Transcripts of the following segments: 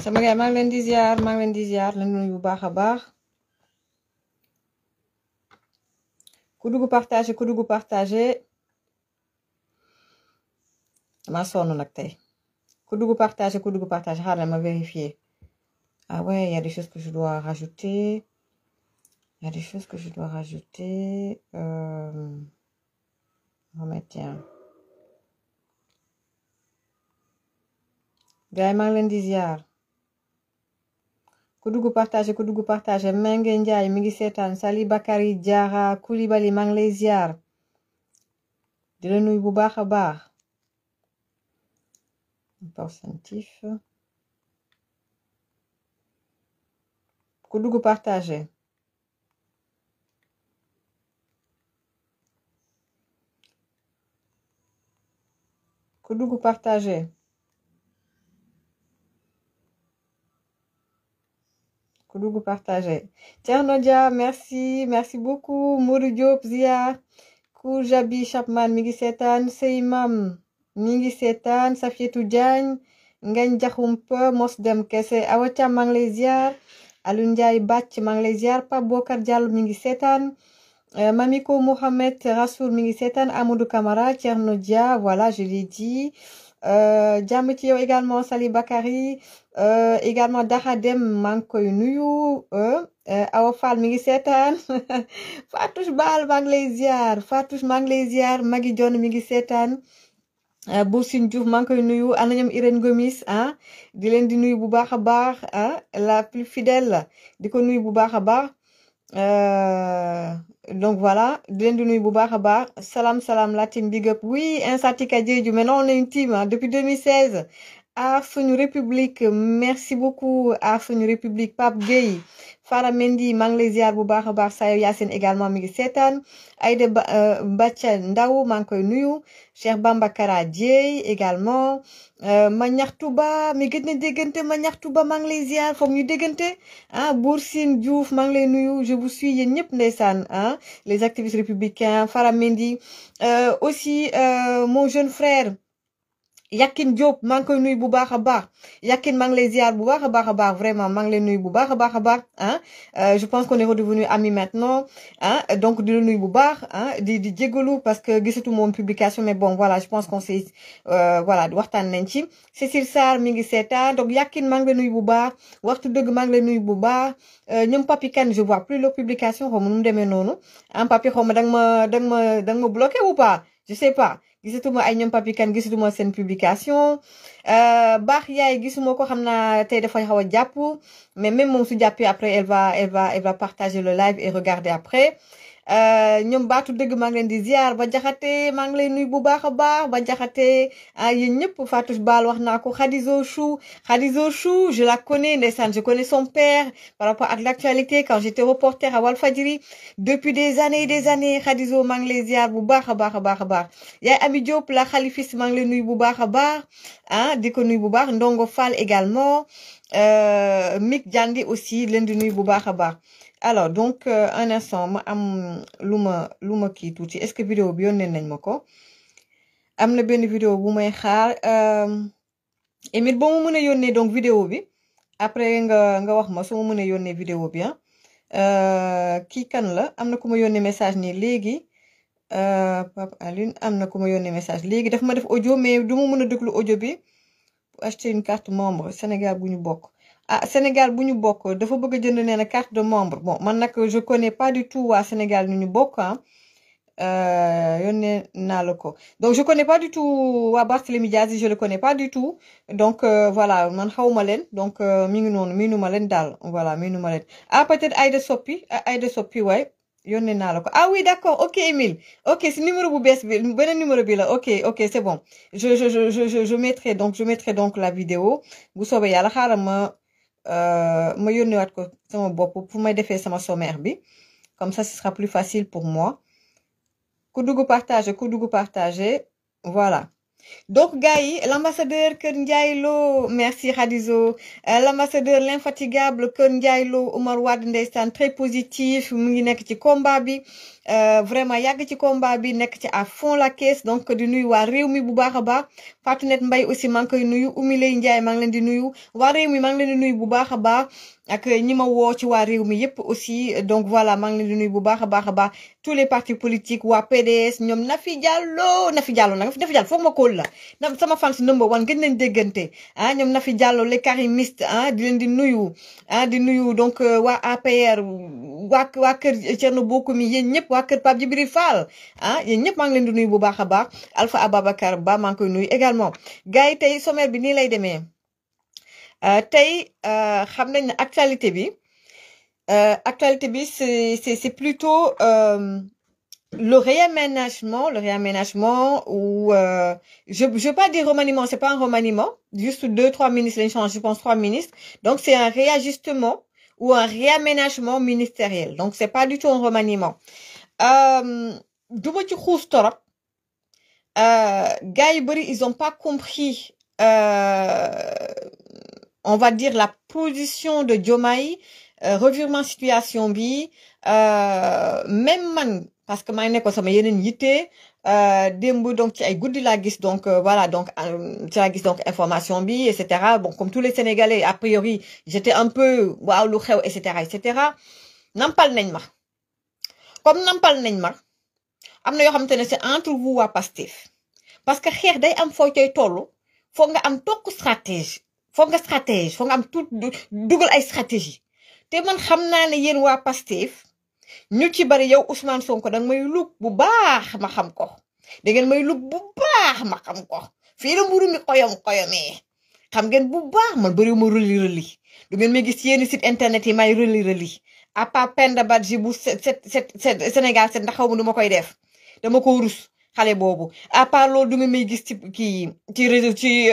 sama gars maa ngi leen di ziar maa ngi leen di ziar leen nuyu bu baax a baax ku dugg partagé dama sonn nag tey ku dugg partagé xaaral ma vérifier. Ah ouais, il y a des choses que je dois rajouter. Il y a des choses que je dois rajouter. Remettre, tiens. Gars yi maa ngi leen di ziar. ku dugg partagé Mengue Ndiaye mi ngi seetaan Sali Bakary Diarra Koulibaly maa ngi lay ziar di la nuyu bu baax a baax. Pourcentif. ku dugg partagé. ku dugg partagé. ku dugg partagé. Thierno Dia merci beaucoup. Modou Diop ziar. Koujabi Chapman mi ngi seetaan Seymam mi ngi seetaan Safietou Diagne Ngagne Diakhoumpa Mos Dem Kese Awa Thiam maa ngi lay ziar. Alioune Ndiaye Bàcc maa ngi lay ziar. Pape Bokar Diallo mi ngi seetaan. Mamiko Mohamed Rassoul mi ngi seetaan. Amadou Camara Thierno Dia voilà je l'ai dit. jàmm ci yow également Sali Bakary également Daha Dem maa ngi koy nuyu. Awa Fall mi ngi seetaan. Fatouche Baal maa ngi lay ziar Fatouche maa ngi lay ziar Magui Dione mi ngi seetaan. Boursine Diouf maa ngi koy nuyu ana ñoom Irène Gomis ah di leen di nuyu bu baax a baax ah la plus fidèle di ko nuyu bu baax a baax. Donc voilà di leen di nuyu bu baax a baax salam la team big up oui Insatika Diédhiou maintenant on est une team hein, depuis 2016 Aar Suñu République merci beaucoup Aar Suñu République Pape Gueye Fara Mendy maa ngi lay ziar bu baax a baax Sayo Yacine également mi ngi seetaan Aïda Bathia Ndaw maa ngi koy nuyu Cheikh Bamba Kara Dieye également ma ñaxtu ba mi gëj na déggante ma ñaxtu ba maa ngi lay ziar foog ñu déggante ah Boursine Diouf maa ngi lay nuyu je vous suis yéen ñëpp ndeysaan ah les activistes républicains Fara Mendy aussi mon jeune frère Yakin Diop maa ngi koy nuyu bu baax a baax Yakin maa ngi lay ziar bu baax a baax vraiment maa ngi lay nuyu bu baax a baax ah je pense qu'on est redevenu amis maintenant ah donc di la nuyu bu baax ah di jégalu parce que gisatu moom publication mais bon voilà je pense qu'on s'est voilà waxtaan nañ ci Cécile Sarr mi ngi seetaan donc Yakin maa ngi lay nuyu bu baax waxtu dëgg maa ngi lay nuyu bu baax ñoom Papi Kane je vois plus leur publication xaw ma nu mu demee noonu ah Papi xaw ma danga ma bloqué ou pas je sais pas. gisatuma ay ñoom Papi Kane gisatuma seen publication baax yaay gisuma ko xam naa tey dafay xaw a jàpp mais même moom su jàppee après elle va partager le live et regarder après ñoom baatu dëgg maa ngi leen di ziar ba jaxate maa ngi lay nuyu bu baax a baax ba jaxate yéen ñëpp Fatouche Baal wax naa ko Khadizo Chou je la connais ndeysaan je connais son père par rapport à l'actualité quand j'étais reporter à Walfadjri depuis des années Khadizo maa ngi lay ziar bu baax a baax yaay Ami Diop la xalifiste maa ngi lay nuyu bu baax a baax ah di ko nuyu bu baax Ndongo Fall également Mick Diandi aussi leen di nuyu bu baax a baax. Alors donc un instant ma am lu ma kii tuuti est-ce que vidéo bi yónnee nañ ma ko am na benn vidéo bu may xaar Emile boo ma mën a yónnee donc vidéo bi après nga wax ma su ma mën a yónnee vidéo bi kii kan la am na ku ma yónnee message nii léegi Pape Aline am na ku ma yónnee message léegi daf ma def audio mais du ma mën a déglu audio bi pour acheter une carte membre Sénégal bu ñu bokk. Sénégal bu ñu bokk dafa bëgg a jënd nee na carte de membre bon man nag je connais pas du tout waa Sénégal ñu bokk yónnee naa la ko donc je connais pas du tout waa Barthélémy Diaz je le connais pas du tout donc voilà man xawma leen donc mi ngi noonu miinu ma leen daal voilà miinu ma leen peut-être Aïda Soppi waay yónnee naa la ko oui d'accord ok Emile ok si numéro bu bees bi beneen numéro bi la ok c'est bon je mettrai donc la vidéo bu soobee yàlla xaaral ma yónneewaat ko sama bopp fu may defee sama sommaire bi comme ça ce sera plus facile pour moi ku dugg partager voilà Donc gars yi l'ambassadeur Kër Ndiaye Lo merci Khadizo l'ambassadeur l'infatigable Kër Ndiaye Lo Omar Wade ndeysaan très positif mu ngi nekk ci combat bi vraiment yàgg ci combat bi nekk ci à fond la caisse donc di nuyu waa réew mi bu baax a baax Fatounette Mbaye aussi maa ngi koy nuyu Oumy Lay Ndiaye maa ngi leen di nuyu waa réew mi maa ngi leen di nuyu bu baax a baax ak ñi ma woo ci waa réew mi yépp aussi donc voilà maa ngi leen di nuyu bu baax a baax tous les partis politiques waa PDS ñoom Nafi Diallo nag Nafi Diallo foog ma kóol la na sama fans number one gën leen déggante ah ñoom Nafi Diallo les karimistes ah di leen di nuyu ah di nuyu donc waa APR waa kër Thierno Bocoum yéen ñëpp waa kër Pape Djibril Fall ah yéen ñëpp maa ngi leen di nuyu bu baax a baax Alpha Ababacar Ba maa ngi koy nuyu également gars yi tey sommaire bi nii lay demee tey xam nañ ne actualité bi c'est plutôt le réaménagement ou je veux pas dire remaniement, c'est pas un remaniement, juste 2-3 ministres lañ change, je pense 3 ministres. Donc c'est un réajustement ou un réaménagement ministériel. Donc c'est pas du tout un remaniement. Duma ci xuus torop. Gars yu bari ils ont pas compris on va dire la position de Diomaye revirement situation bi même man parce que maa ngi nekkoon sama yeneen yitte démb donc ci ay guddi laa gis donc voilà donc ci laa gis donc information bi et cetera bon comme tous les Sénégalais a priori j'étais un peu waaw lu xew et cetera nampal nañ ma comme nampal nañ ma am na yoo xamante ne c'est entre vous waa Pastef parce que xeex day am foo coy tollu foog nga am tokk stratégie foog nga am tout dugal ay stratégie te man xam naa ne yéen waa Pastef ñu ci bari yow Ousmane Sonko danga may lug bu baax ma xam ko da ngeen may lug bu baax ma xam ko fii la mburu mi xoyomee xam ngeen bu baax man bëriwu ma reli du ngeen may gis yenn site internet yi may reli à part Penda Badji bu Sénégal set ndax xaw ma du ma koy def dama ko rus xale boobu à part loolu du ngeen may gis ci réseau ci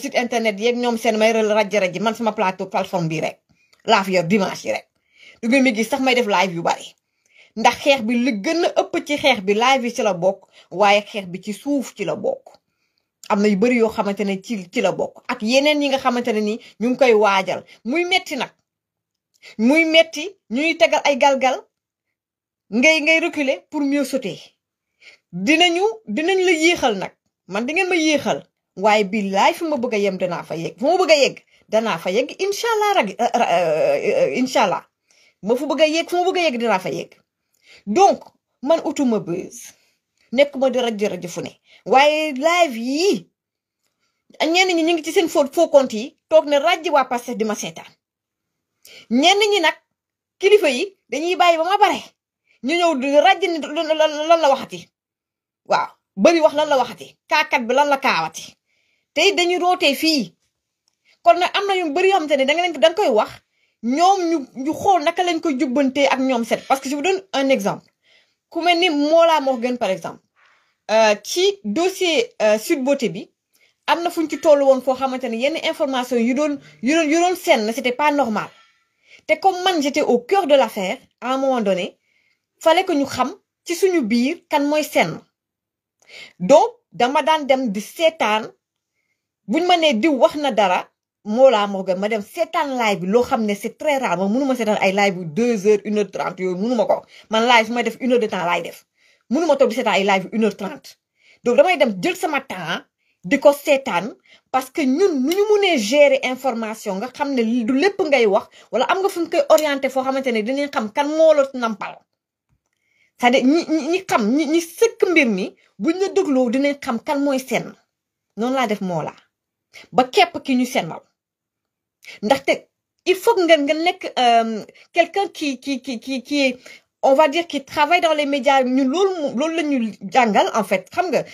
site internet yeeg ñoom seen may raj man sama plateforme bi rek laa fi yor dimanche yi rek du ngeen may gis sax may def live yu bari ndax xeex bi li gën a ëpp ci xeex bi live yi ci la bokk waaye xeex bi ci suuf ci la bokk am na yu bari yoo xamante ne ci la bokk ak yeneen yi nga xamante ne ni ñu ngi koy waajal muy metti nag muy metti ñuy tegal ay galgal ngay reculer pour mieux sauter dinañ la yéexal nag man di ngeen ma yéexal waaye billaay fi ma bëgg a yem danaa fa yegg fu ma bëgg a yegg danaa fa yegg incha allah ma fu bëgg a yegg fu ma bëgg a yegg dinaa fa yegg donc man utuma buzz nekk ma di rajo fu ne waaye live yii ñenn ñi ñu ngi ci seen faux compte yi toog ne rajo waa Pastef di ma seetaan ñenn ñi nag kilifa yi dañuy bàyyi ba ma bare ñu ñëw di rajo ni lan la waxati waaw bari wax lan la waxati kaakat bi lan la kaawati tey dañuy rootee fii kon nag am na yu bari yoo xamante ne danga koy wax ñoom ñu xool naka lañ koy jubbantee ak ñoom set parce que je vous donne un exemple ku mel ni Mollah Morgun par exemple ci dossier Sweet Beauté bi am na fu ñu ci tollu woon foo xamante ne yenn information yu doon senn c'était pas normal te comme man j'étais au cœur de l'affaire à un moment donné fallait que ñu xam ci suñu biir kan mooy senn donc dama daan dem di seetaan buñ ma nee diw wax na dara Mollah Morgun ma dem seetaan live bi loo xam ne c'est très rare man mënuma seetaan ay live bu 2 heures 1h30 yooyu mënuma ko man live su may def 1 heure de temps laay def mënuma toog di seetaan ay live bu 1h30 donc damay dem jël sama temps di ko seetaan parce que ñun nu ñu mënee gérer information nga xam ne du lépp ngay wax wala am nga fu ñu koy orienté foo xamante ne dinañ xam kan moo la nampal c'est-à-dire ñi sëkk mbir mi buñ la dégloo dinañ xam kan mooy senn noonu laa def Mollah ba képp ki ñu sennal ndaxte il faut que nga nekk quelqu'un qui est on va dire qui travaille dans les médias ñun loolu la ñu jàngal en fait xam nga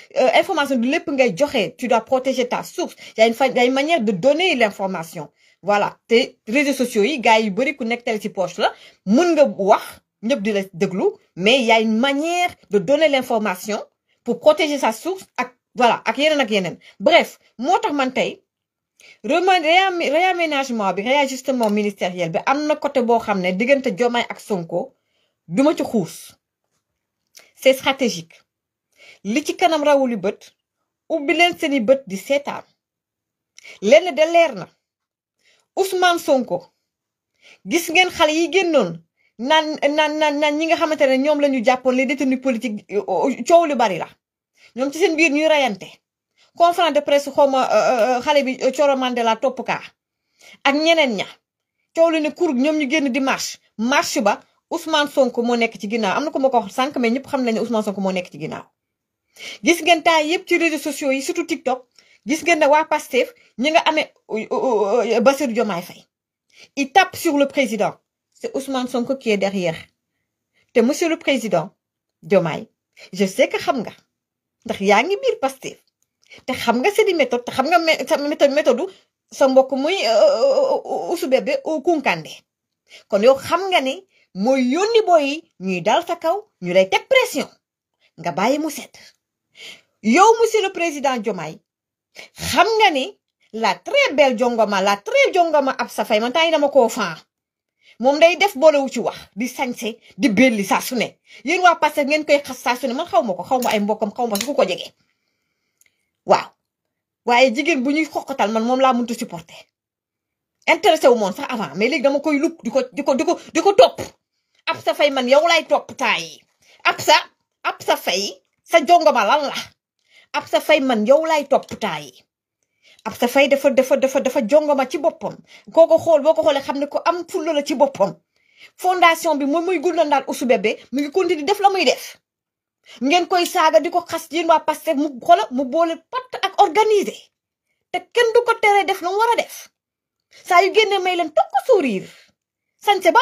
information du lépp ngay joxe tu dois protéger ta source y a une manière de donner l'information voilà te réseaux sociaux yi gars yi bari ku nekk tel ci poche la mën nga wax ñëpp di la déglu mais y a une manière de donner l'information pour protéger sa source ak voilà ak yeneen bref moo tax man tey réaménagement bi réajustement ministériel bi am na côté boo xam ne diggante Diomaye ak Sonko duma ci xuus c'est stratégique li ci kanam rawuli bët ubbi leen seeni bët di seetaan lenn de leer na Ousmane Sonko gis ngeen xale yi génnoon naan ñi nga xamante ne ñoom la ñu jàppoon les détenus politiques coow lu bari la ñoom ci seen biir ñuy rayante conférence de presse xawma xale bi Coro Mandela topp kaa ak ñeneen ña coow lu ne kur ñoom ñu génn di marche ba Ousmane Sonko moo nekk ci ginnaaw am na ko ma ko wax sànq mais ñëpp xam nañ ne Ousmane Sonko moo nekk ci ginnaaw gis ngeen temps yëpp ci réseaux sociaux yi surtout TikTok gis ngeen ne waa Pastef ñi nga amee Bassirou Diomaye Faye il tape sur le président c'est Ousmane Sonko qui est derrière te monsieur le président Diomaye je sais que xam nga ndax yaa ngi biir Pastef te xam nga seeni méthode te xam nga méthode sa mbokk muy Ousou Bébé Kounkandé kon yow xam nga ni mooy yónni booy ñuy dal sa kaw ñu lay teg pression nga bàyyi mu set yow monsieur le président Diomaye xam nga ni la très belle jongoma Absa Faye man temps yi dama koo fan moom day def boolewu ci wax di sañse di belli saa su ne yéen waa Pastef ngeen koy xas saa su ne man xaw ma ay mbokkam xaw ma su ko jege waaw waaye jigéen bu ñuy xoqatal man moom laa mënut a supporter intéressé wu moon sax avant mais léegi dama koy luk di ko topp Absa Faye man yow lay topp temps yi Absa Faye sa jongoma lan la Absa Faye man yow lay topp temps yi Absa Faye dafa jongoma ci boppam boo ko xoolee xam ne ko am fulla la ci boppam fondation bi moom muy gulna ndaal Ousou Bébé mu ngi continuer di def la muy def ngeen koy saaga di ko xas yéen waa Pastef mu boole pat ak organisé te kenn du ko teree def lu mu war a def saa yu génne may leen toog ko sourire sañse ba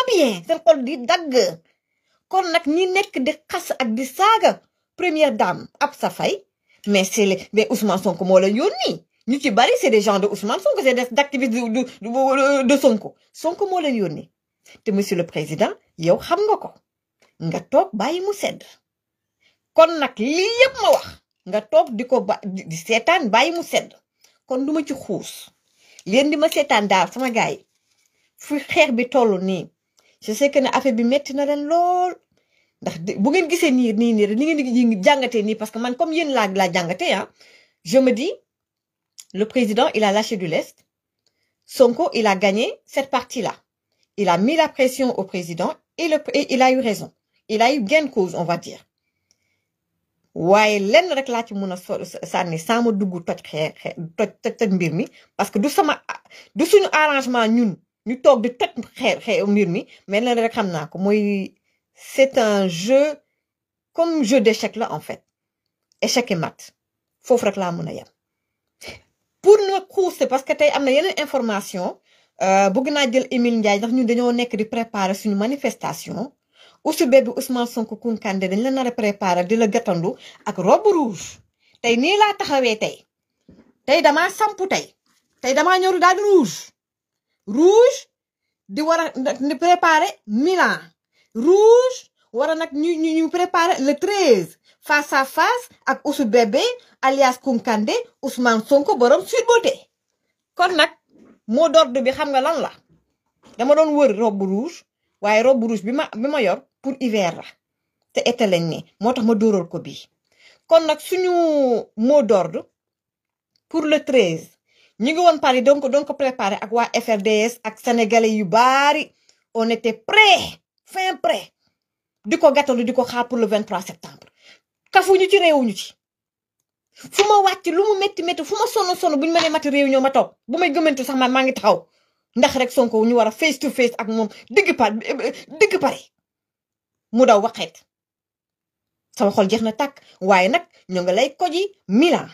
bien seen xol di dagg kon nag ñi nekk di xas ak di saaga première dame Absa Faye mais mais Ousmane Sonko moo leen yónni ñu ci bari c'est des gens de Ousmane Sonko c'est des activistes de Sonko moo leen yónni te monsieur le président yow xam nga ko nga toog bàyyi mu sedd kon nag lii yëpp ma wax nga toog di seetaan bàyyi mu sedd kon du ma ci xuus leen di ma seetaan daal sama gars yi fu xeex bi toll nii je sais que ne affaire bi metti na leen lool ndax bu ngeen gisee nii ni ngeen di jàngatee nii parce que man comme yéen laa jàngatee je me dis le président il a lâché du lest Sonko il a gagné cette partie-là il a mis la pression au président et il a eu raison il a eu gain de cause on va dire waaye lenn rek laa ci mën a sànni sama dugg toj mbir mi parce que du suñu arrangement ñun ñu toog di toj mbir mi mais lenn rek xam naa ko mooy c'est un jeu comme jeu d'échec là en fait échec et mat foofu rek laa mën a yem pour na xuus parce que tey am na yeneen information bëgg naa jël Émile Ndiaye ndax ñun dañoo nekk di préparer suñu manifestation Ousou Bébé Ousmane Sonko Kounkandé dañ la nar a préparer di la gàttandu ak robe rouge tey nii laa taxawee tey damaa sampu tey damaa ñëw daal di rouge di war a préparer Milan rouge war a nag ñu préparer le 13 face à face ak Ousou Bébé alias Kounkandé Ousmane Sonko borom Sweet Beauté kon nag mot d'ordre bi xam nga lan la dama doon wër robe rouge waaye robe rouge bi ma yor pour hiver la te été lañ ne moo tax ma dóoral ko bii kon nag suñu mot d'ordre pour le 13 ñu ngi woon Paris doon ko préparé ak waa FRDS ak sénégalais yu bari on était prêt fin prêt di ko gàttalu di ko xaar pour le 23 septembre kafuñu ci réewuñu ci fu ma wàcc lu mu métti fu ma sonn bu ñu mënee mati réunion ma toog bu may gëmantu sax maa ngi taxaw ndax rek Sonko ñu war a face to face ak moom digg Paris mu daw waxeet sama xol jeex na tàkk waaye nag ñoo nga lay koji Milan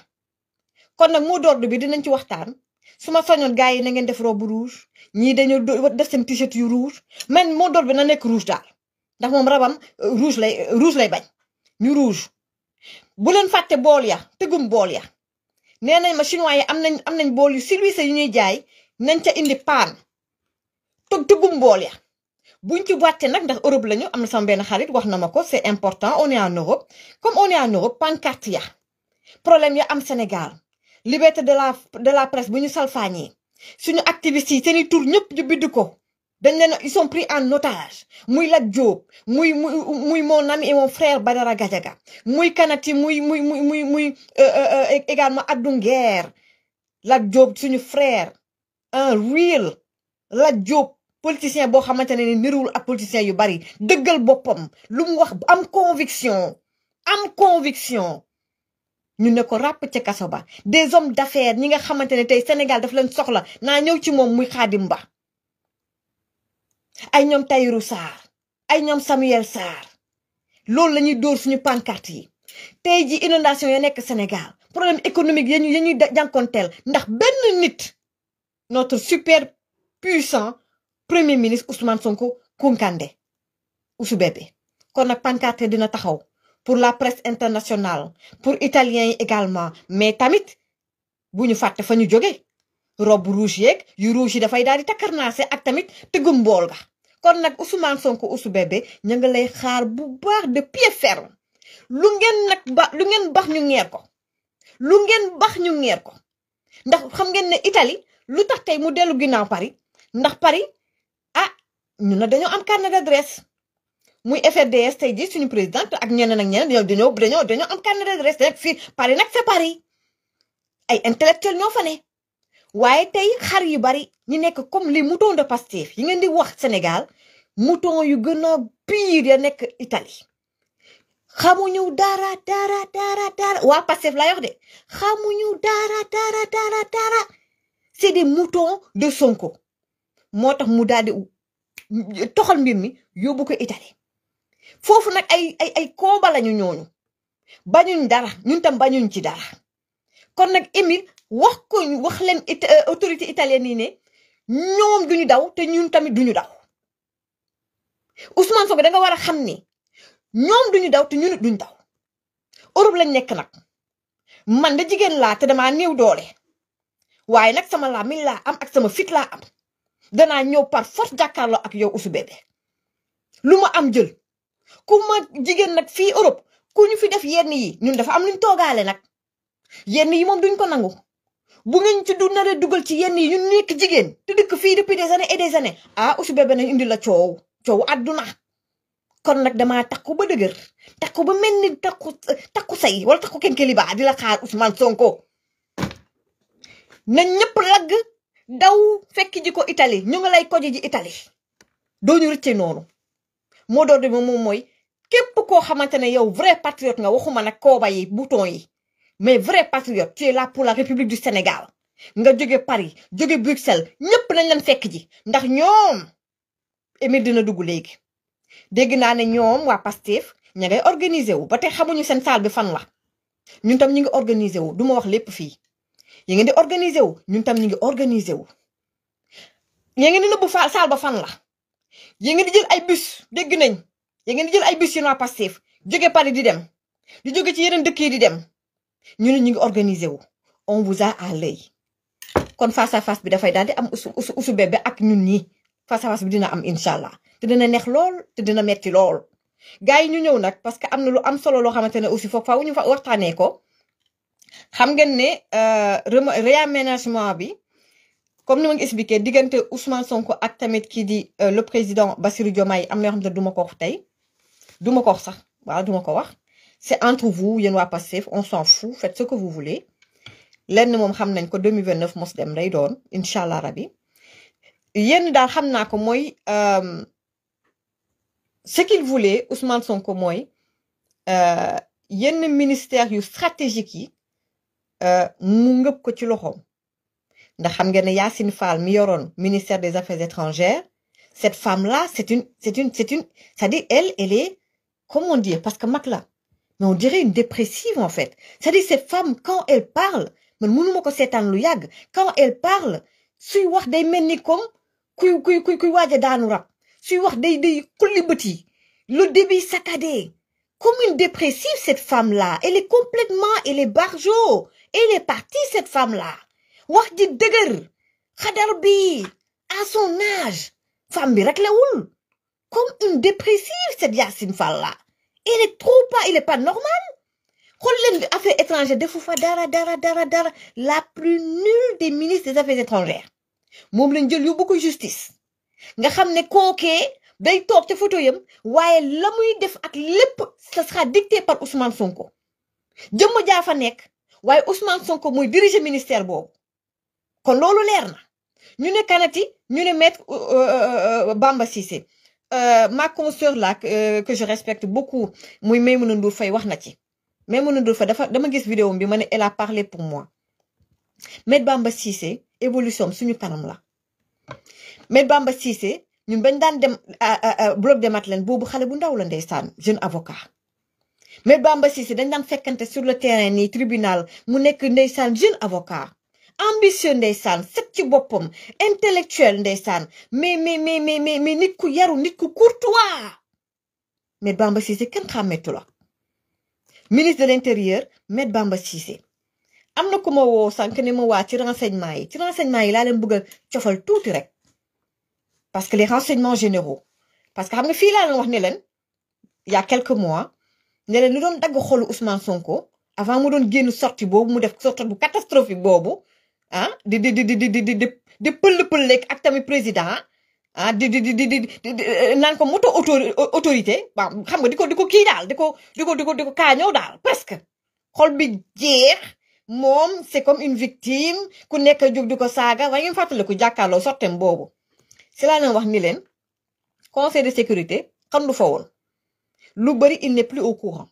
kon nag mot d'ordre bi dinañ ci waxtaan su ma soñoon gars yi na ngeen def robe rouge ñii dañoo def seen t-shirt yu rouge mais mot d'ordre bi na nekk rouge daal ndax moom rabam rouge lay bañ ñu rouge bu leen fàtte bool ya tëggum bool ya nee nañ ma chinois yi am nañ bool yu silwise yu ñuy jaay nañ ca indi paan tëggum bool ya buñ ci wàcce nag ndax Europe lañu am na sama benn xarit wax na ma ko c'est important on est en Europe comme on est en Europe pancarte ya problème ya am Sénégal liberté de la presse bu ñu salfaañee suñu activistes yi seeni tur ñëpp ñu bind ko ils sont pris en otage muy Lat Diop muy mon ami et mon frère Badara Gadiaga muy kanati muy également Abdou Nguer Lat Diop suñu frère un real Lat Diop politicien boo xamante ne niruwul ak politicien yu bari dëggal boppam lu mu wax am conviction ñu ne ko ràpp ca kaso ba des hommes d'affaires ñi nga xamante ne tey Sénégal daf leen soxla naa ñëw ci moom muy Khadim Ba ay ñoom Tahirou Sarr ay ñoom Samuel Sarr loolu la ñuy dóor suñu pancarte yi tey ji inondation ya nekk Sénégal problème économique ya ñuy jànkonteel ndax benn nit notre super puissant premier ministre Ousmane Sonko Kounkandé Ousou Bébé kon nag pancarte dina taxaw pour la presse internationale pour italiens yi également mais tamit bu ñu fàtte fa ñu jóge robe rouge yeeg yu rouge yi dafay daal di takkarnaase ak tamit tëggum mbool ga kon nag Ousmane Sonko Ousou Bébé ñu ngi lay xaar bu baax de pied ferme lu ngeen bax ñu ngeer ko ndax xam ngeen ne Italie lu tax tey mu dellu ginnaaw Paris ndax Paris ñu ne dañoo am carnet d'adresse muy FRDS tey ji suñu président ak ñeneen dañoo am carnet d'adresse rek fii Paris nag c'est Paris ay intellectuels ñoo fa ne waaye tey xar yu bari ñu nekk comme les moutons de Pastef yi ngeen di wax Sénégal mouton yu gën a pire ya nekk Italie xamuñu dara waa Pastef laa wax de xamuñu dara c'est des moutons de Sonko moo tax mu daal di toxal mbir mi yóbbu ko Italie foofu nag ay kooba lañu ñooñu bañuñ dara ñun tam bañuñ ci dara kon nag Émile wax leen autorité italienne yi ne ñoom duñu daw te ñun tamit duñu daw Ousmane Sonko da nga war a xam ni ñoom duñu daw te ñun duñu daw Europe lañ nekk nag man da jigéen laa te damaa néew doole waaye nag sama làmmiñ laa am ak sama fit laa am danaa ñëw par force jàkkaarloo ak yow Ousou Bébé lu ma am jël ku ma jigéen nag fii Europe ku ñu fi def yenn yi ñun dafa am luñ toogaale nag yenn yi moom duñ ko nangu bu ngeen ci du naree dugal ci yenn yi ñun nekk jigéen te dëkk fii depuis des années et des années Ousou Bébé nañ indi la coow àdduna kon nag damaa takku ba dëgër takku ba mel ni takku say wala takku kenkeli ba di la xaar Ousmane Sonko nañ ñëpp lagg daw fekk ji ko Italie ñu ngi lay koji ji Italie doo ñu rëcce noonu moo doon de moom mooy képp koo xamante ne yow vrai patriote nga waxuma nag kooba yi bouton yi mais vrai patriote tu es là pour la République du Sénégal nga jóge Paris jóge Bruxelles ñëpp nañ leen fekk ji ndax ñoom Émile dina dugg léegi dégg naa ne ñoom waa Pastef ña ngay organiser wu ba tey xamuñu seen salle bi fan la ñun tam ñu ngi organiser wu du ma wax lépp fii yi ngeen di organiser wu ñun tam ñu ngi organiser wu ya ngeen di nëbbu salle ba fan la yi ngeen di jël ay bus dégg nañ ya ngeen di jël ay bus yéen waa Pastef jóge Paris di dem di jóge ci yeneen dëkk yi di dem ñu ne ñu ngi organiser wu on vous a à l'œil kon face à face bi dafay daal di am Ousou Bébé ak ñun ñi face à face bi dina am incha allah te dina neex lool te dina metti lool gars yi ñu ñëw nag parce que am na lu am solo loo xamante ne aussi foofu faaw ñu fa waxtaanee ko xam ngeen ne réaménagement bi comme ni ma ngi expliqué diggante Ousmane Sonko ak tamit kii di le président Bassirou Diomaye am na yoo xam ne du ma ko wax tey du ma ko wax sax waaw du ma ko wax c'est entre vous yéen waa Pastef on s'en fout faites ce que vous voulez lenn moom xam nañ ko 2029 mos dem lay doon incha allah rabi yéen daal xam naa ko mooy ce qu'il voulait Ousmane Sonko mooy yenn ministère yu stratégique yi mu ngëb ko ci loxoom ndax xam ngeen ne Yacine Fall mi yoroon ministère des Affaires étrangères cette femme là c'est une c'est-à-dire elle est comment dire parce que mag la mais on dirait une dépressive en fait c'est-à-dire cette femme quand elle parle man mënuma ko seetaan lu yàgg quand elle parle suy wax day mel ni comme kuy waaj a daanu rab suy wax day xulli bët yi le débit saccadé comme une dépressive cette femme là elle est barjo elle est partie cette femme là wax ji dëgër xadar bi à son âge femme bi rek la wul comme une dépressive cette Yacine Fall là il est pas normal xool leen affaires étrangères defu fa dara la plus nulle des ministres des affaires étrangères moom lañ jël yóbbu ko justice nga xam ne kookee day toog ca photo yam waaye la muy def ak lépp ce sera dicté par Ousmane Sonko jëmm jaa fa nekk waaye Ousmane Sonko mooy diriger ministère boobu kon loolu leer na ñu ne kanati ñu ne maître Bamba Cissé ma consoeur là que je respecte beaucoup muy Maïmouna Ndour Faye wax na ci Maïmouna Ndour Faye dama gis vidéo bi ma ne elle a parlé pour moi maître Bamba Cissé évolution suñu kanam la maître Bamba Cissé ñun bañ daan dem bloc de Madeleine boobu xale bu ndaw la ndeysaan jeune avocat maître Bamba Cissé dañ daan fekkante sur le terrain nii tribunal mu nekk ndeysaan jeune avocat ambitieux ndeysaan set ci boppam intellectuel ndeysaan mais nit ku yaru nit ku courtois maître Bamba Cissé kenn xàmmetu la ministre de l'intérieur maître Bamba Cissé am na ku ma woo sànq ne ma waa ci renseignement yi laa leen bëgg a cofal tuuti rek parce que les renseignements généraux parce que xam nga fii laa leen wax ne leen il y a quelques mois ne leen lu doon dagg xolu Ousmane Sonko avant mu doon génn sortie boobu mu def sortie bu catastrophique boobu ah di pël ak tamit président ah naan ko moto autorité waaw xam nga di ko kii daal di ko kaañoo daal parce que xol bi jeex moom c'est comme une victime ku nekk jóg di ko saaga waaye ngeen fàttaliku jàkkaarloo sortem boobu si laa leen wax ni leen conseil de sécurité xam du fa woon lu bari il n'est plus au courant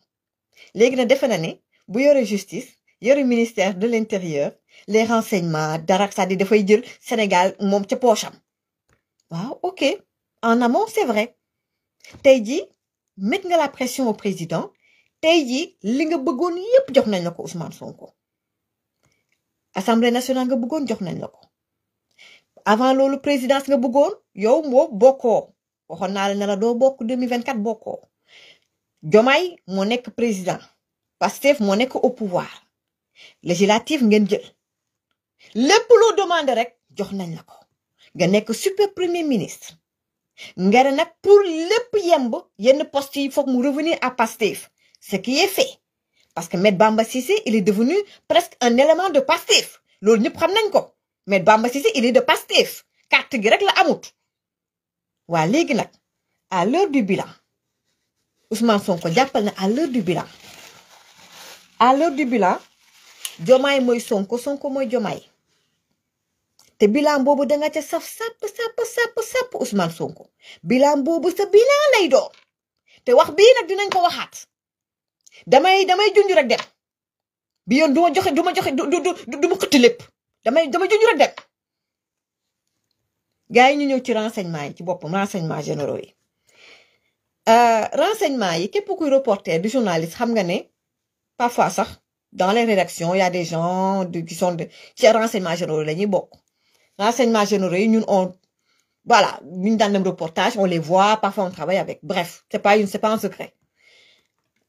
léegi nag defe na ne bu yore justice yore ministère de l'intérieur les renseignements dara c'est-à-dire dafay jël Sénégal moom ca poche am waaw ok en amont c'est vrai tey jii mettre nga la pression au président tey jii li nga bëggoon yépp jox nañ la ko Ousmane Sonko Assemblée nationale nga bëggoon jox nañ la ko avant loolu présidence nga bëggoon yow moo bokkoo waxoon naa la ne la doo bokk 2024 bokkoo Diomaye moo nekk président Pastef moo nekk au pouvoir législatif ngeen jël lépp loo demande rek jox nañ la ko nga nekk super premier ministre nga ne nag pour lépp yemb yenn poste yi foog mu revenir à Pastef ce qui est fait parce que maître Bamba Cissé il est devenu presque un élément de Pastef loolu ñëpp xam nañ ko maître Bamba Cissé il est de Pastef carte gi rek la amut waa léegi nag à l'heure du bilan Ousmane Sonko jàppal na à l'heure du bilan Diomaye mooy Sonko mooy Diomaye te bilan boobu danga ca saf sapp Ousmane Sonko bilan boobu sa bilan lay doon te wax bii nag dinañ ko waxaat damay junj rek dem bi yoon du ma xëtti lépp damay junj rek dem gars yi ñu ñëw ci renseignement yi ci boppam renseignement généraux yi renseignement yi képp kuy reporter du journaliste xam nga ne parfois sax dans les rédactions il y a des gens qui sont ci renseignement généraux la ñuy bokk renseignement généraux yi ñun voilà ñu daan dem reportage on les voit parfois on travaille avec bref c'est pas un secret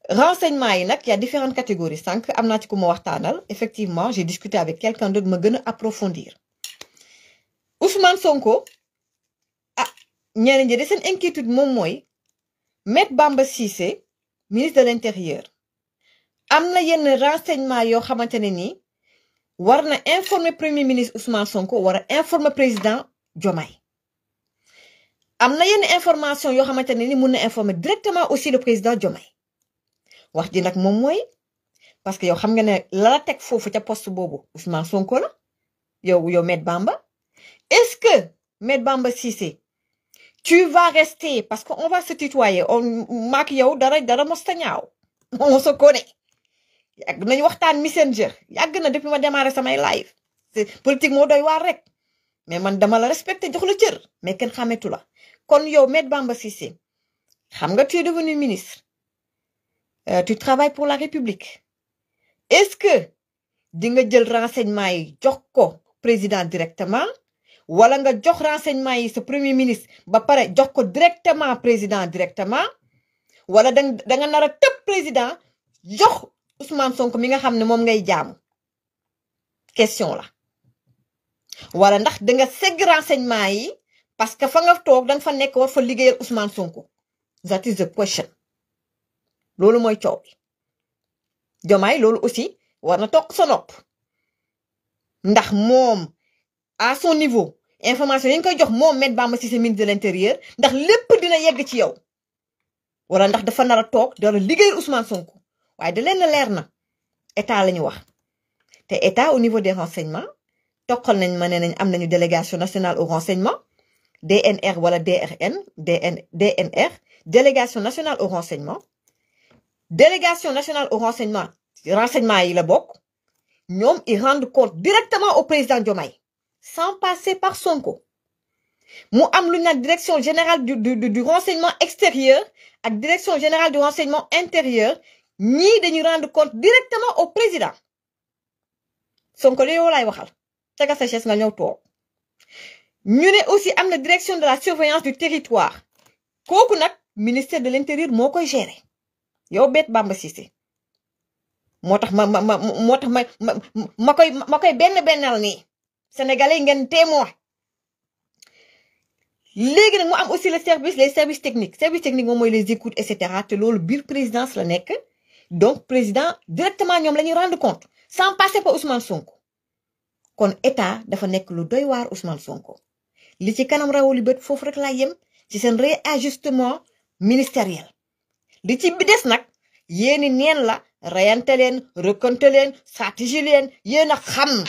renseignement yi nag il y a différentes catégories sànq am naa ci ku ma waxtaanal effectivement j'ai discuté avec quelqu'un d'autre ma gën a approfondir Ousmane Sonko ñeneen ñi de seen inquiétude moom mooy maître Bamba Cissé ministre de l'intérieur am na yenn renseignement yoo xamante ne nii war na informer premier ministre Ousmane Sonko war a informer président Diomaye am na yenn information yoo xamante ne ni mun na informer directement aussi le président Diomaye wax ji nag moom mooy parce que yow xam nga ne la teg foofu ca poste boobu Ousmane Sonko la yow maître Bamba est-ce que maître Bamba Cissé tu vas rester parce que on va se tutoyer maak yow dara mosta ñaaw on se connaît yàgg nañu waxtaan messenger yàgg na depuis ma démarré samay live c'est politique moo doy waar rek mais man dama la respecté jox la cër mais kenn xametu la kon yow maître Bamba Cissé xam nga tu es devenu ministre tu travailles pour la République est-ce que di nga jël renseignement yi jox ko président directement wala nga jox renseignement yi sa premier ministre ba pare jox ko directement président directement wala da nga nar a tëb président jox Ousmane Sonko mi nga xam ne moom ngay jaamu question la wala ndax da nga segg renseignement yi parce que fa nga toog danga fa nekk war fa liggéeyal Ousmane Sonko that is the question loolu mooy coow bi Diomaye loolu aussi war na toog sa nopp ndax moom à son niveau information yi ñu koy jox moom Me Bamba Cissé ministre de l'intérieur ndax lépp dina yegg ci yow wala ndax dafa nar a toog dara liggéeyal Ousmane Sonko waaye da leen leer na état la ñu wax te état au niveau des renseignements toqal nañ ma ne nañ am nañu délégation nationale au renseignement DNR wala DNR délégation nationale au renseignement délégation nationale au renseignement yi la bokk ñoom ils rendent compte directement au président Diomaye sans passer par Sonko mu am lu ñu naan direction générale du renseignement extérieur ak direction générale du renseignement intérieur ñii dañuy rendre compte directement au président Sonko li yow laay waxal tega sa chaise nga ñëw toog ñu ne aussi am na direction de la surveillance du territoire kooku nag ministère de l'intérieur moo koy gérer yow Me Bamba Cissé moo tax ma koy bennal nii sénégalais ngeen témoin léegi nag mu am aussi les services techniques moom mooy les écoutes et cetera te loolu biir présidence la nekk donc président directement ñoom la ñuy rendre compte sans passer par Ousmane Sonko kon état dafa nekk lu doy waar Ousmane Sonko li ci kanam rawali bët foofu rek laa yem ci seen réajustement ministériel li ci bi des nag yéeni neen la reyante leen recompte leen stratégie leen yéen a xam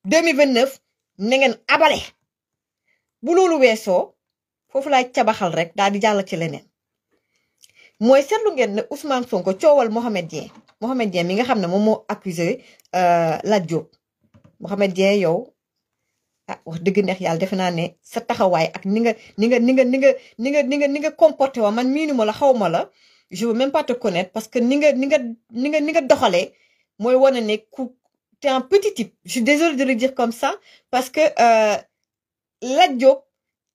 2029 na ngeen abale bu loolu weesoo foofu laay cabaxal rek daal di jàll ci leneen mooy seetlu ngeen ne Ousmane Sonko coowal Mohamed Dieng mi nga xam ne moom moo accusé Lat Diop Mohamed Dieng yow wax dëgg neex yàlla defe naa ne sa taxawaay ak ni nga comporté wa man miinuma la xaw ma la je veux même pas te connaître parce que ni nga doxalee mooy wane ne ku t'es un petit type je suis désolée de le dire comme ça parce que Lat Diop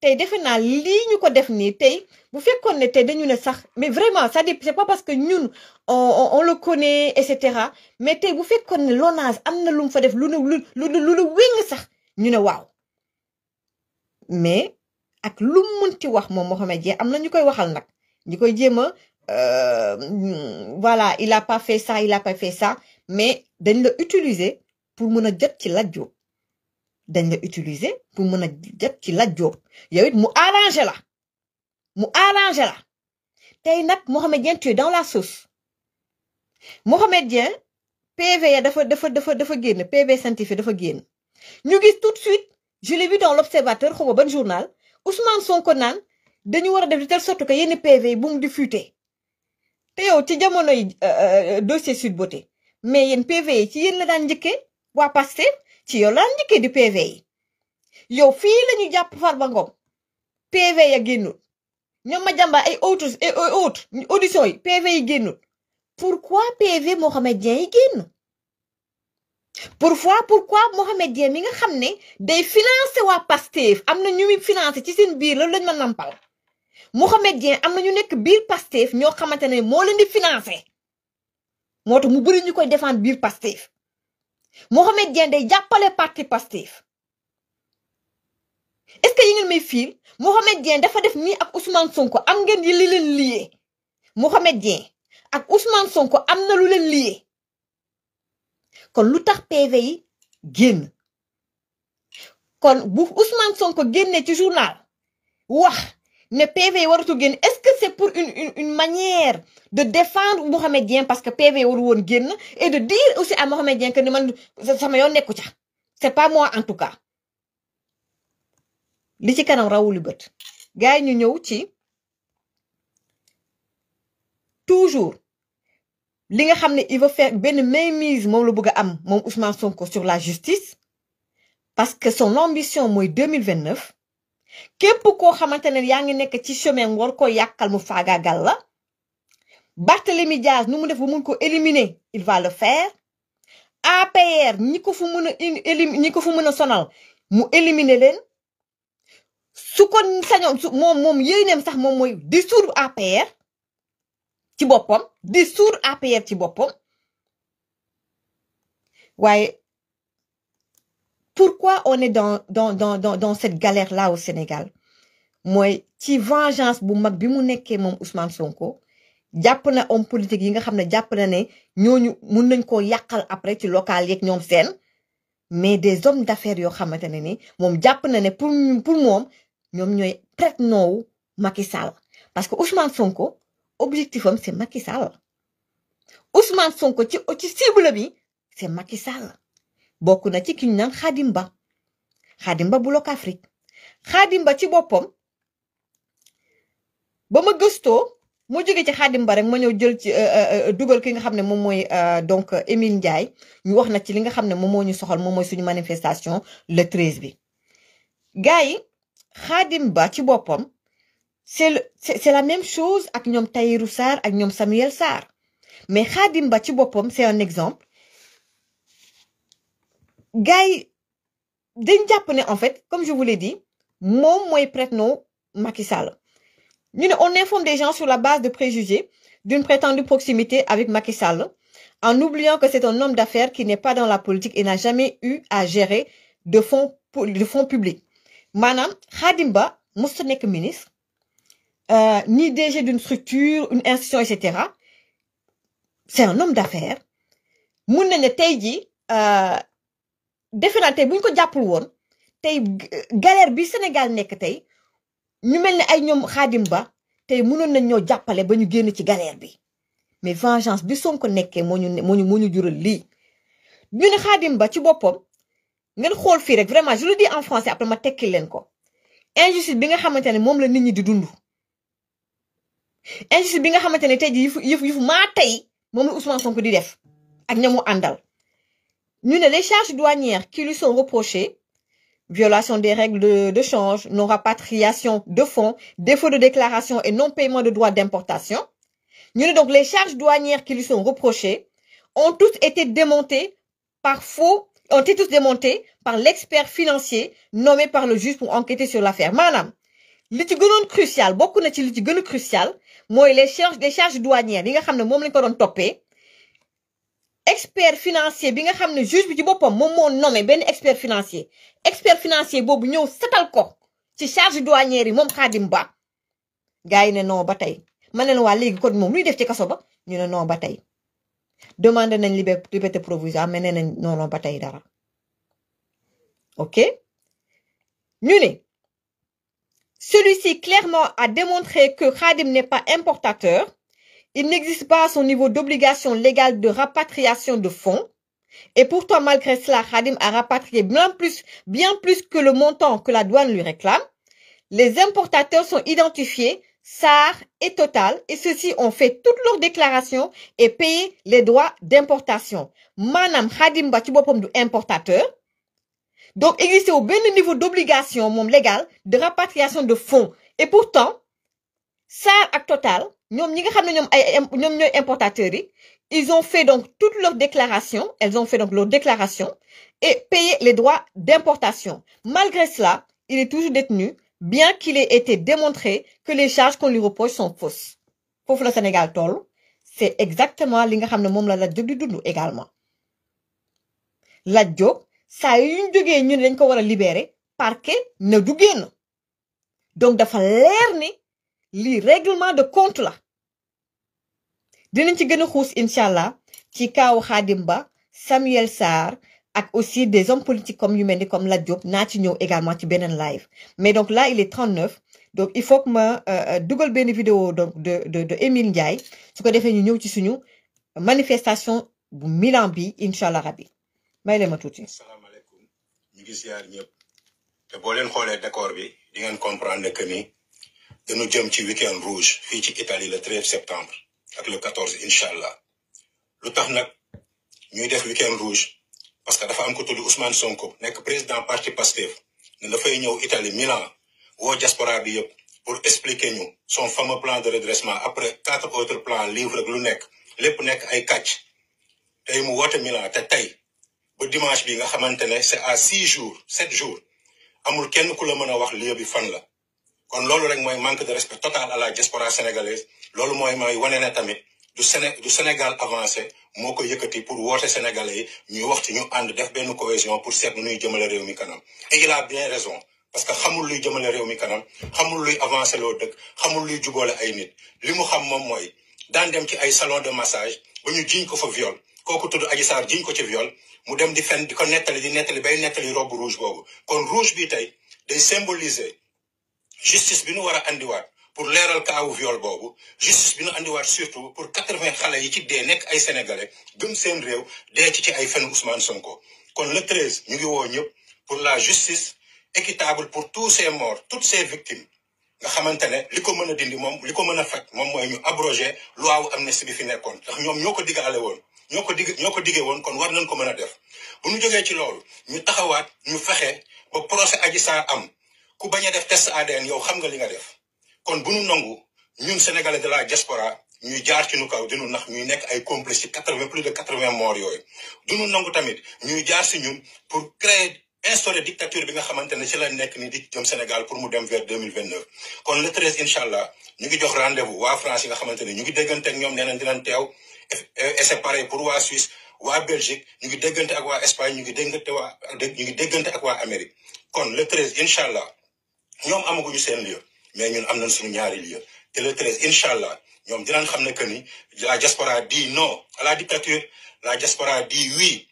tey defe naa lii ñu ko def nii tey bu fekkoon ne tey dañu ne sax mais vraiment c'est pas parce que ñun on le connaît et cetera mais tey bu fekkoon ne LONASE am na lu mu fa def lu wéng sax ñu ne waaw mais ak lu munti wax moom Mohamed Dieng am na ñu koy waxal nag ñu koy jéem a voilà il a pas fait ça mais dañ la utiliser pour mën a jot ci Lat Diop dañ la utiliser pour mën a jot ci Lat Diop yow it mu arrangé la tey nag Mohamed Dieng tu es dans la sauce Mohamed Dieng PV ya dafa génn PV scientifique dafa génn ñu gis tout de suite je l'ai vu dans l'Observateur xaw ma ban journal Ousmane Sonko naan dañu war a def de telle sorte que yenn PV yi bu mu di fuité te yow ci jamonoy dossier Sweet Beauté mais yéen PV yi ci yéen la daan njëkkee waa Pastef ci yow la daan njëkkee di PV yi yow fii la ñu jàpp Farba Ngom PV ya génnul ñoom ma jàmba ay autres audition yi PV yi génnul pourquoi PV Mohamed Dieng yi génn pourquoi Mohamed Dieng mi nga xam ne day financé waa Pastef am na ñu muy financé ci seen biir loolu lañ ma nampal Mohamed Dieng am na ñu nekk biir Pastef ñoo xamante ne moo leen di financé moo tax mu bëri ñu koy défendre biir Pastef Mohamed Dieng day jàppale parti Pastef est-ce que yi ngeen may fiil Mohamed Dieng dafa def nii ak Ousmane Sonko am ngeen yi li leen lié Mohamed Dieng ak Ousmane Sonko am na lu leen lié kon lu tax PV yi génn kon bu Ousmane Sonko génnee ci journal wax ne PV yi waratu génn est-ce que c'est pour une manière de défendre Mohamed Dieng parce que PV waru woon génn et de dire aussi à Mohamed Dieng que ni man sama yoon nekku ca c'est pas moi en tout cas li ci kanam rawuli bët gars yi ñu ñëw ci toujours li nga xam ne il veut faire benn mainmise moom la bëgg a am moom Ousmane Sonko sur la justice parce que son ambition mooy 2029 képp koo xamante ne yaa ngi nekk ci chemin war ko yàqal mu faagaagal la Barthélémy Diaz nu mu def ba mun ko éliminer il va le faire APR ñi ko fu mën a sonal mu éliminer leen su ko sañoon moom yéeneem sax moom mooy dissoudre APR ci boppam dissoudre APR ci boppam waaye pourquoi on est dans cette galère là au Sénégal mooy ci vengeance bu mag bi mu nekkee moom Ousmane Sonko jàpp na homme politique yi nga xam ne jàpp na ne ñooñu mun nañ koo yàqal après ci local yeeg ñoom seen mais des hommes d'affaires yoo xamante ne ni moom jàpp na ne pour moom ñoom ñooy prête-nom wu Macky Sall parce que Ousmane Sonko objectif am c'est Macky Sall Ousmane Sonko ci cible bi c'est Macky Sall bokk na ci ki ñu naan Khadim Ba bu Locafrique Khadim Ba ci boppam ba ma gëstoo moo jógee ci Khadim Ba rek ma ñëw jël ci dugal ki nga xam ne moom mooy donc Émile Ndiaye ñu wax na ci li nga xam ne moom moo ñu soxal moom mooy suñu manifestation le 13 bi gars yi Khadim Ba ci boppam c'est la même chose ak ñoom Tahirou Sarr ak ñoom Samuel Sarr mais Khadim Ba ci boppam c'est un exemple gars yi dañ jàpp ne en fait comme je vous l'ai dit moom mooy prête-nom Macky Sall ñu ne on informe des gens sur la base de préjugés d'une prétendue proximité avec Macky Sall en oubliant que c'est un homme d'affaires qui n'est pas dans la politique et n'a jamais eu à gérer de fonds publics maanaam Khadim Ba musta nekk ministre ni DG d'une structure une institution etc c'est un homme d'affaires mun na ne tey jii defe naa tey bu ñu ko jàppul woon tey galère bi Sénégal nekk tey ñu mel ne ay ñoom Khadim Ba tey mënoon nañ ñoo jàppale ba ñu génn ci galère bi mais vengeance bi Sonko nekkee moo ñu jural lii ñu ne Khadim Ba ci boppam ngeen xool fii rek vraiment je le dis en français après ma tekki leen ko injustice bi nga xamante ne moom la nit ñi di dund injustice bi nga xamante ne tey ji yëfu maa tey moom la Ousmane Sonko di def ak ñamu àndal ñu ne les charges douanières qui lui sont reprochées violation des règles de change, non-rapatriation de fonds, défaut de déclaration et non-paiement de droits d'importation. Donc les charges douanières qui lui sont reprochées ont toutes été démontées par l'expert financier nommé par le juge pour enquêter sur l'affaire. Madame, li ci gënoon crucial, bokku na ci li ci gëna crucial, mooy les charges douanières li nga xam ne moom lañ ko doon toppee. Expert financier bi nga xam ne juge bi ci boppam moom moo nommé benn expert financier boobu ñëw setal ko ci charge douanière yi moom Khadim Ba gars yi ne non ba tey ma ne la waa léegi kon moom luy def ci kaso ba ñu ne non ba tey demandé nañ liberté provisoire mais nee nañ non ba tey dara ok ñu ne celui-ci clairement a démontré que Khadim n'est pas importateur. Il n'existe pas à son niveau d'obligation légale de rapatriation de fonds. Et pourtant, malgré cela, Khadim a rapatrié bien plus que le montant que la douane lui réclame. Les importateurs sont identifiés, Sarr et Total, et ceux-ci ont fait toutes leurs déclarations et payé les droits d'importation. Manam Khadim Ba ci boppam du importateur. Donc, il existe au bien niveau d'obligation légale de rapatriation de fonds. Et pourtant, Sarr et Total, ñoom ñi nga xam ne ñoom ñooy importateurs yi ils ont fait donc toutes leurs déclarations et payé les droits d'importation. Malgré cela, il est toujours détenu, bien qu'il ait été démontré que les charges qu'on lui reproche sont fausses. Foofu la Sénégal toll, c'est exactement li nga xam ne moom la Lat Diop di dund également. Lat Diop saa yu ñu jógee ñu ne dañ ko war a libérer parquet ne du génn donc dafa leer ni lii règlement de compte la dinañ ci gën a xuus incha ci kaawu Khadim Ba Samuel Sarr ak aussi des hommes politiques comme yu mel ni comme Lat Diop naa ci ñëw également ci beneen live mais donc là il est 39 donc il faut que ma dugal benn vidéo donc de Émile Ndiaye su ko defee ñu ñëw ci suñu manifestation bu Milan bi incha allah rabbi may leen ma tuuti. asalaamaaleykum ñu ngi ziar ñëpp te boo leen xoolee décor bi di ngeen comprendre que ni dañu jëm ci week-end rouge fii ci Italie le 13 septembre ak le 14 incha allah lu tax nag ñuy def week-end rouge parce que dafa am ko tudd Ousmane Sonko nekk président parti Pastef ne dafay ñëw Italie Milan woo diaspora bi yëpp pour expliquer ñu son fameux plan de redressement après 4 autres plans livre ak lu nekk lépp nekk ay kàcc tey mu woote Milan te tey ba dimanche bi nga xamante ne c'est à 7 jours amul kenn ku la mën a wax lieu bi fan la kon loolu rek mooy manque de respect total à la diaspora sénégalaise loolu mooy wane ne tamit du Sénégal avancé moo ko yëkkati pour woote sénégalais yi ñuy waxtu ñu ànd def benn cohésion pour seet nu ñuy jëmale réew mi kanam et il a bien raison parce que xamul luy jëmale réew mi kanam xamul luy avancé loo dëkk xamul luy jubóole ay nit li mu xam moom mooy daan dem ci ay salon de massage ba ñu jiñ ko fa viol kooku tudd Adji Sarr jiñ ko ci viol mu dem di fen di ko nettali bay nettali robe rouge boobu kon rouge bi tey day symboliser justice bi nu war a andiwaat pour leeral kaawu viol boobu justice bi nu andiwaat surtout pour 80 xale yi ci dee nekk ay sénégalais gëm seen réew dee ci ay fen Ousmane Sonko kon le 13 ñu ngi woo ñëpp pour la justice équitable pour tous ces morts toutes ces victimes nga xamante ne li ko mën a dindi moom li ko mën a faj moom mooy ñu abroger loi wu amnistie bi fi nekkoon ndax ñoom ñoo ko diggaale woon ñoo ko diggee woon kon war nañ ko mën a def bu ñu jógee ci loolu ñu taxawaat ñu fexe ba procès Adji Sarr am ku bañ a def test ADN yow xam nga li nga def kon bu ñu nangu ñun sénégalais de la diaspora ñuy jaar ci nu kaw dinu nax ñuy nekk ay complices ci plus de 80 morts yooyu du ñu nangu tamit ñuy jaar si ñun pour instaurer dictature bi nga xamante ne ci la nekk ni di jëm Sénégal pour mu dem vers 2029 kon le 13 incha allah ñu ngi jox rendez-vous waa France yi nga xamante ne ñu ngi déggante ak ñoom nee nañ dinañ teew et c'est pareil pour waa Suisse waa Belgique ñu ngi déggante ak waa Espagne ñu ngi déggante ak waa Amérique kon le 13 incha allah ñoom amaguñu seen lieu mais ñun am nañ suñu ñaari lieu te le 13 incha allah ñoom dinañ xam ne que ni la diaspora dit non à la dictature la diaspora dit oui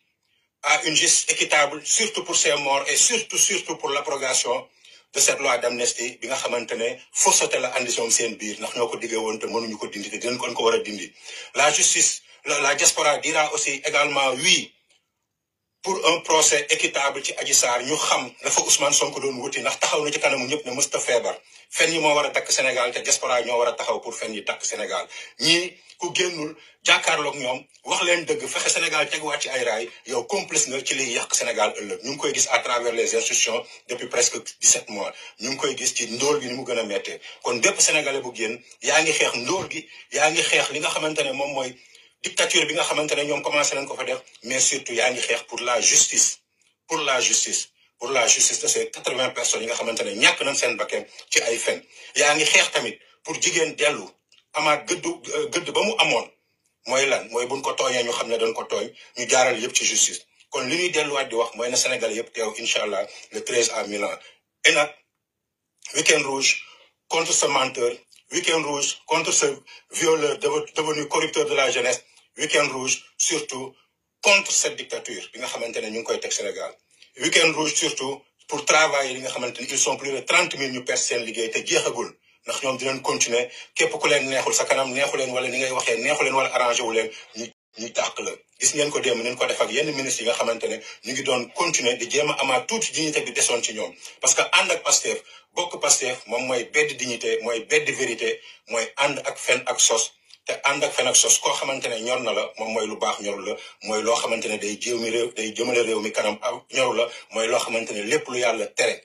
à une justice équitable surtout pour ces morts et surtout pour l'abrogation de cette loi d'amnistie bi nga xamante ne fausseté la andi soom seen biir ndax ñoo ko diggee woon te mënuñu ko dindi te dinañ ko war a dindi la justice la diaspora dira aussi également oui pour un procès équitable ci Adji Sarr ñu xam dafa Ousmane Sonko doon wuti ndax taxaw na ci kanamu ñëpp ne mësta feebar fen yi moo war a takk Sénégal te diaspora ñoo war a taxaw pour fen yi takk Sénégal ñii ku génnul jàkkaarloog ñoom wax leen dëgg fexe Sénégal teguwaat ci ay raay yow complice nga ci liy yàq Sénégal ëllëg ñu ngi koy gis à travers les institutions depuis presque 17 mois ñu ngi koy gis ci ndóol gi ni mu gën a méttee kon bépp sénégalais bu génn yaa ngi xeex ndóol gi yaa ngi xeex li nga xamante ne moom mooy dictature bi nga xamante ne ñoom commencé nañ ko fa def mais surtout yaa ngi xeex pour la justice de ces 80 personnes yi nga xamante ne ñàkk nañ seen bakkan ci ay fen yaa ngi xeex tamit pour jigéen dellu amaat gëdd ba mu amoon mooy lan mooy buñ ko tooñee ñu xam ne dañ ko tooñ ñu jaaral yëpp ci justice kon li ñuy delluwaat di wax mooy na Sénégal yëpp teew incha allah le 13 à Milan et nag week-end rouge contre ce menteur week-end rouge contre ce violeur devenu corrupteur de la jeunesse week-end rouge surtout contre cette dictature bi nga xamante ne ñu ngi koy teg Sénégal week-end rouge surtout pour travailler li nga xamante ne ils sont plus de 30 000 ñu perte seen liggéey te jeexagul ndax ñoom dinañ continuer képp ku leen neexul sa kanam neexu leen wala ni ngay waxee neexu leen wala arrangé wu leen ñu tàq la gis ngeen ko démb nañ ko def ak yenn ministres yi nga xamante ne ñu ngi doon continuer di jéem a amaat tuuti dignité bi desoon ci ñoom parce que ànd ak Pastef bokk Pastef moom mooy bedd dignité mooy bedd vérité mooy ànd ak fen ak sos te ànd ak fen ak sos koo xamante ne ñor na la moom mooy lu baax ñoru la mooy loo xamante ne day jëmale réew mi kanam ñoru la mooy loo xamante ne lépp lu yàlla tere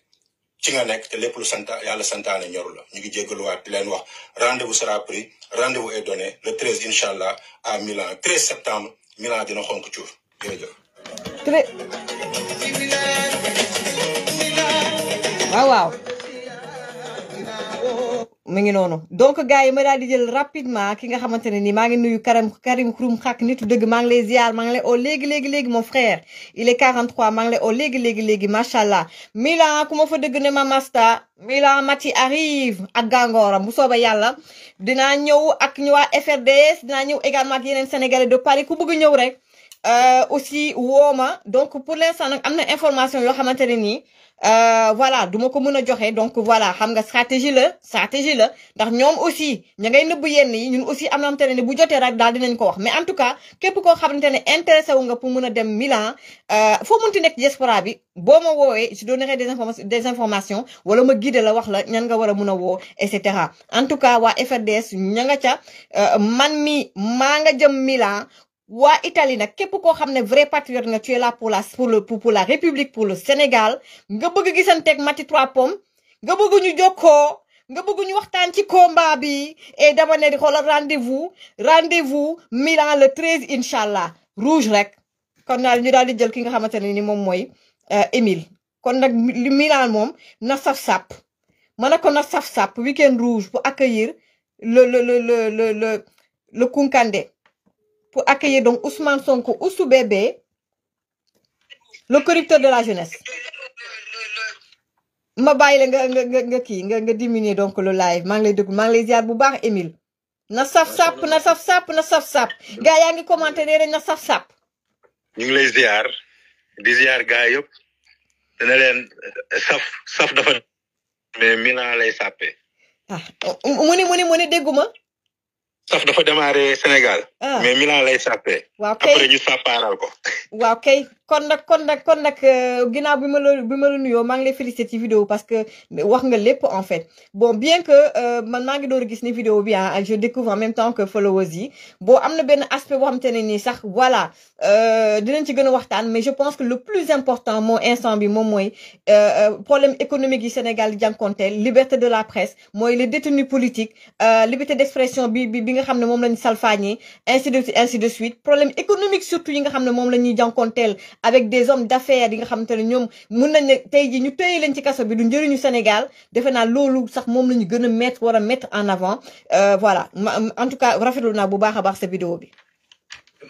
ci nga nekk te lépp lu yàlla santaane ñoru la ñu ngi jéggaluwaat di leen wax rendez-vous sera pris rendez-vous est donné le 13 incha allah à Milan 13 septembre Milan dina xonk cuur jërëjëf. waaw mu ngi noonu donc gars yi ma daal di jël rapidement ki nga xamante ne nii maa ngi nuyu Karim Xurum Xaq nitu dëgg maa ngi lay ziar maa ngi lay oo léegi mon frère il est 43 maa ngi lay oo léegi macha allah Milan ku ma fa dëgg ne ma masta Milan Mati arrive ak gàngooram bu soobee yàlla dinaa ñëw ak ñu waa FRDS dinaa ñëw également ak yeneen sénégalais de Paris ku bëgg ñëw rek aussi wooma donc pour l'instant nag am na information yoo xamante ne nii voilà duma ko mën a joxe donc voilà xam nga stratégie la ndax ñoom aussi ña ngay nëbb yenn yi ñun aussi am na xamante ne bu jotee rek daal dinañ ko wax mais en tout cas képp koo xamante ne intéressé wu nga pour mën a dem Milan foo mënti nekk diaspora bi boo ma woowee je donnerai des informations wala ma guider la wax la ñan nga war a mën a woo et cetera en tout cas waa FRDS ña nga ca man mi maa nga jëm Milan waa Italie nag képp koo xam ne vrai patriote nga tu es là pour la République pour le Sénégal nga bëgg gisanteeg Mati Trois Pommes nga bëgg ñu jokkoo nga bëgg ñu waxtaan ci combat bi et dama ne di xoolal rendez-vous Milan le 13 incha allah rouge rek kon daal ñu daal di jël ki nga xamante ne ni moom mooy Émile kon nag Milan moom na saf-sap ma ne ko na saf-sap week-end rouge pour accueillir le Kounkandé pour accueillir donc Ousmane Sonko Ousou Bébé le corrupteur de la jeunesse ma bàyyi la nga diminuer donc le live maa ngi lay déglu maa ngi lay ziar bu baax Émile na saf-sap gaa yaa ngi commenté nee nañ na saf-sap ñu ngi lay ziar di ziar gaay yëpp dana leen saf dafa mais Milan lay sàppe ah mu ne dégguma saf dafa démarré Sénégal mais Milan lay sàppe waaw kay après ñu sàppaaral ko waaw kay kon nag ginnaaw bi ma la nuyoo maa ngi lay féliciter ci vidéo parce que wax nga lépp en fait bon bien que man maa ngi door a gis ni vidéo bi je découvre en même temps que followers yi bon am na benn aspect boo xamante ne nii sax voilà dinañ ci gën a waxtaan mais je pense que le plus important moo instant bi moom mooy problème économique yi Sénégal di jànkonteel liberté de la presse mooy les détenus politiques liberté d'expression bi nga xam ne moom lañu salfaañee ainsi de suite problème économique surtout yi nga xam ne moom la ñuy jànkonteel avec des hommes d'affaires yi nga xamante ne ñoom mun nañ ne tey ji ñu téye leen ci kaso bi du njëriñu Sénégal defe naa loolu sax moom la ñu gën a war a mettre en avant voilà en tout cas rafetlu naa bu baax a baax sa vidéo bi.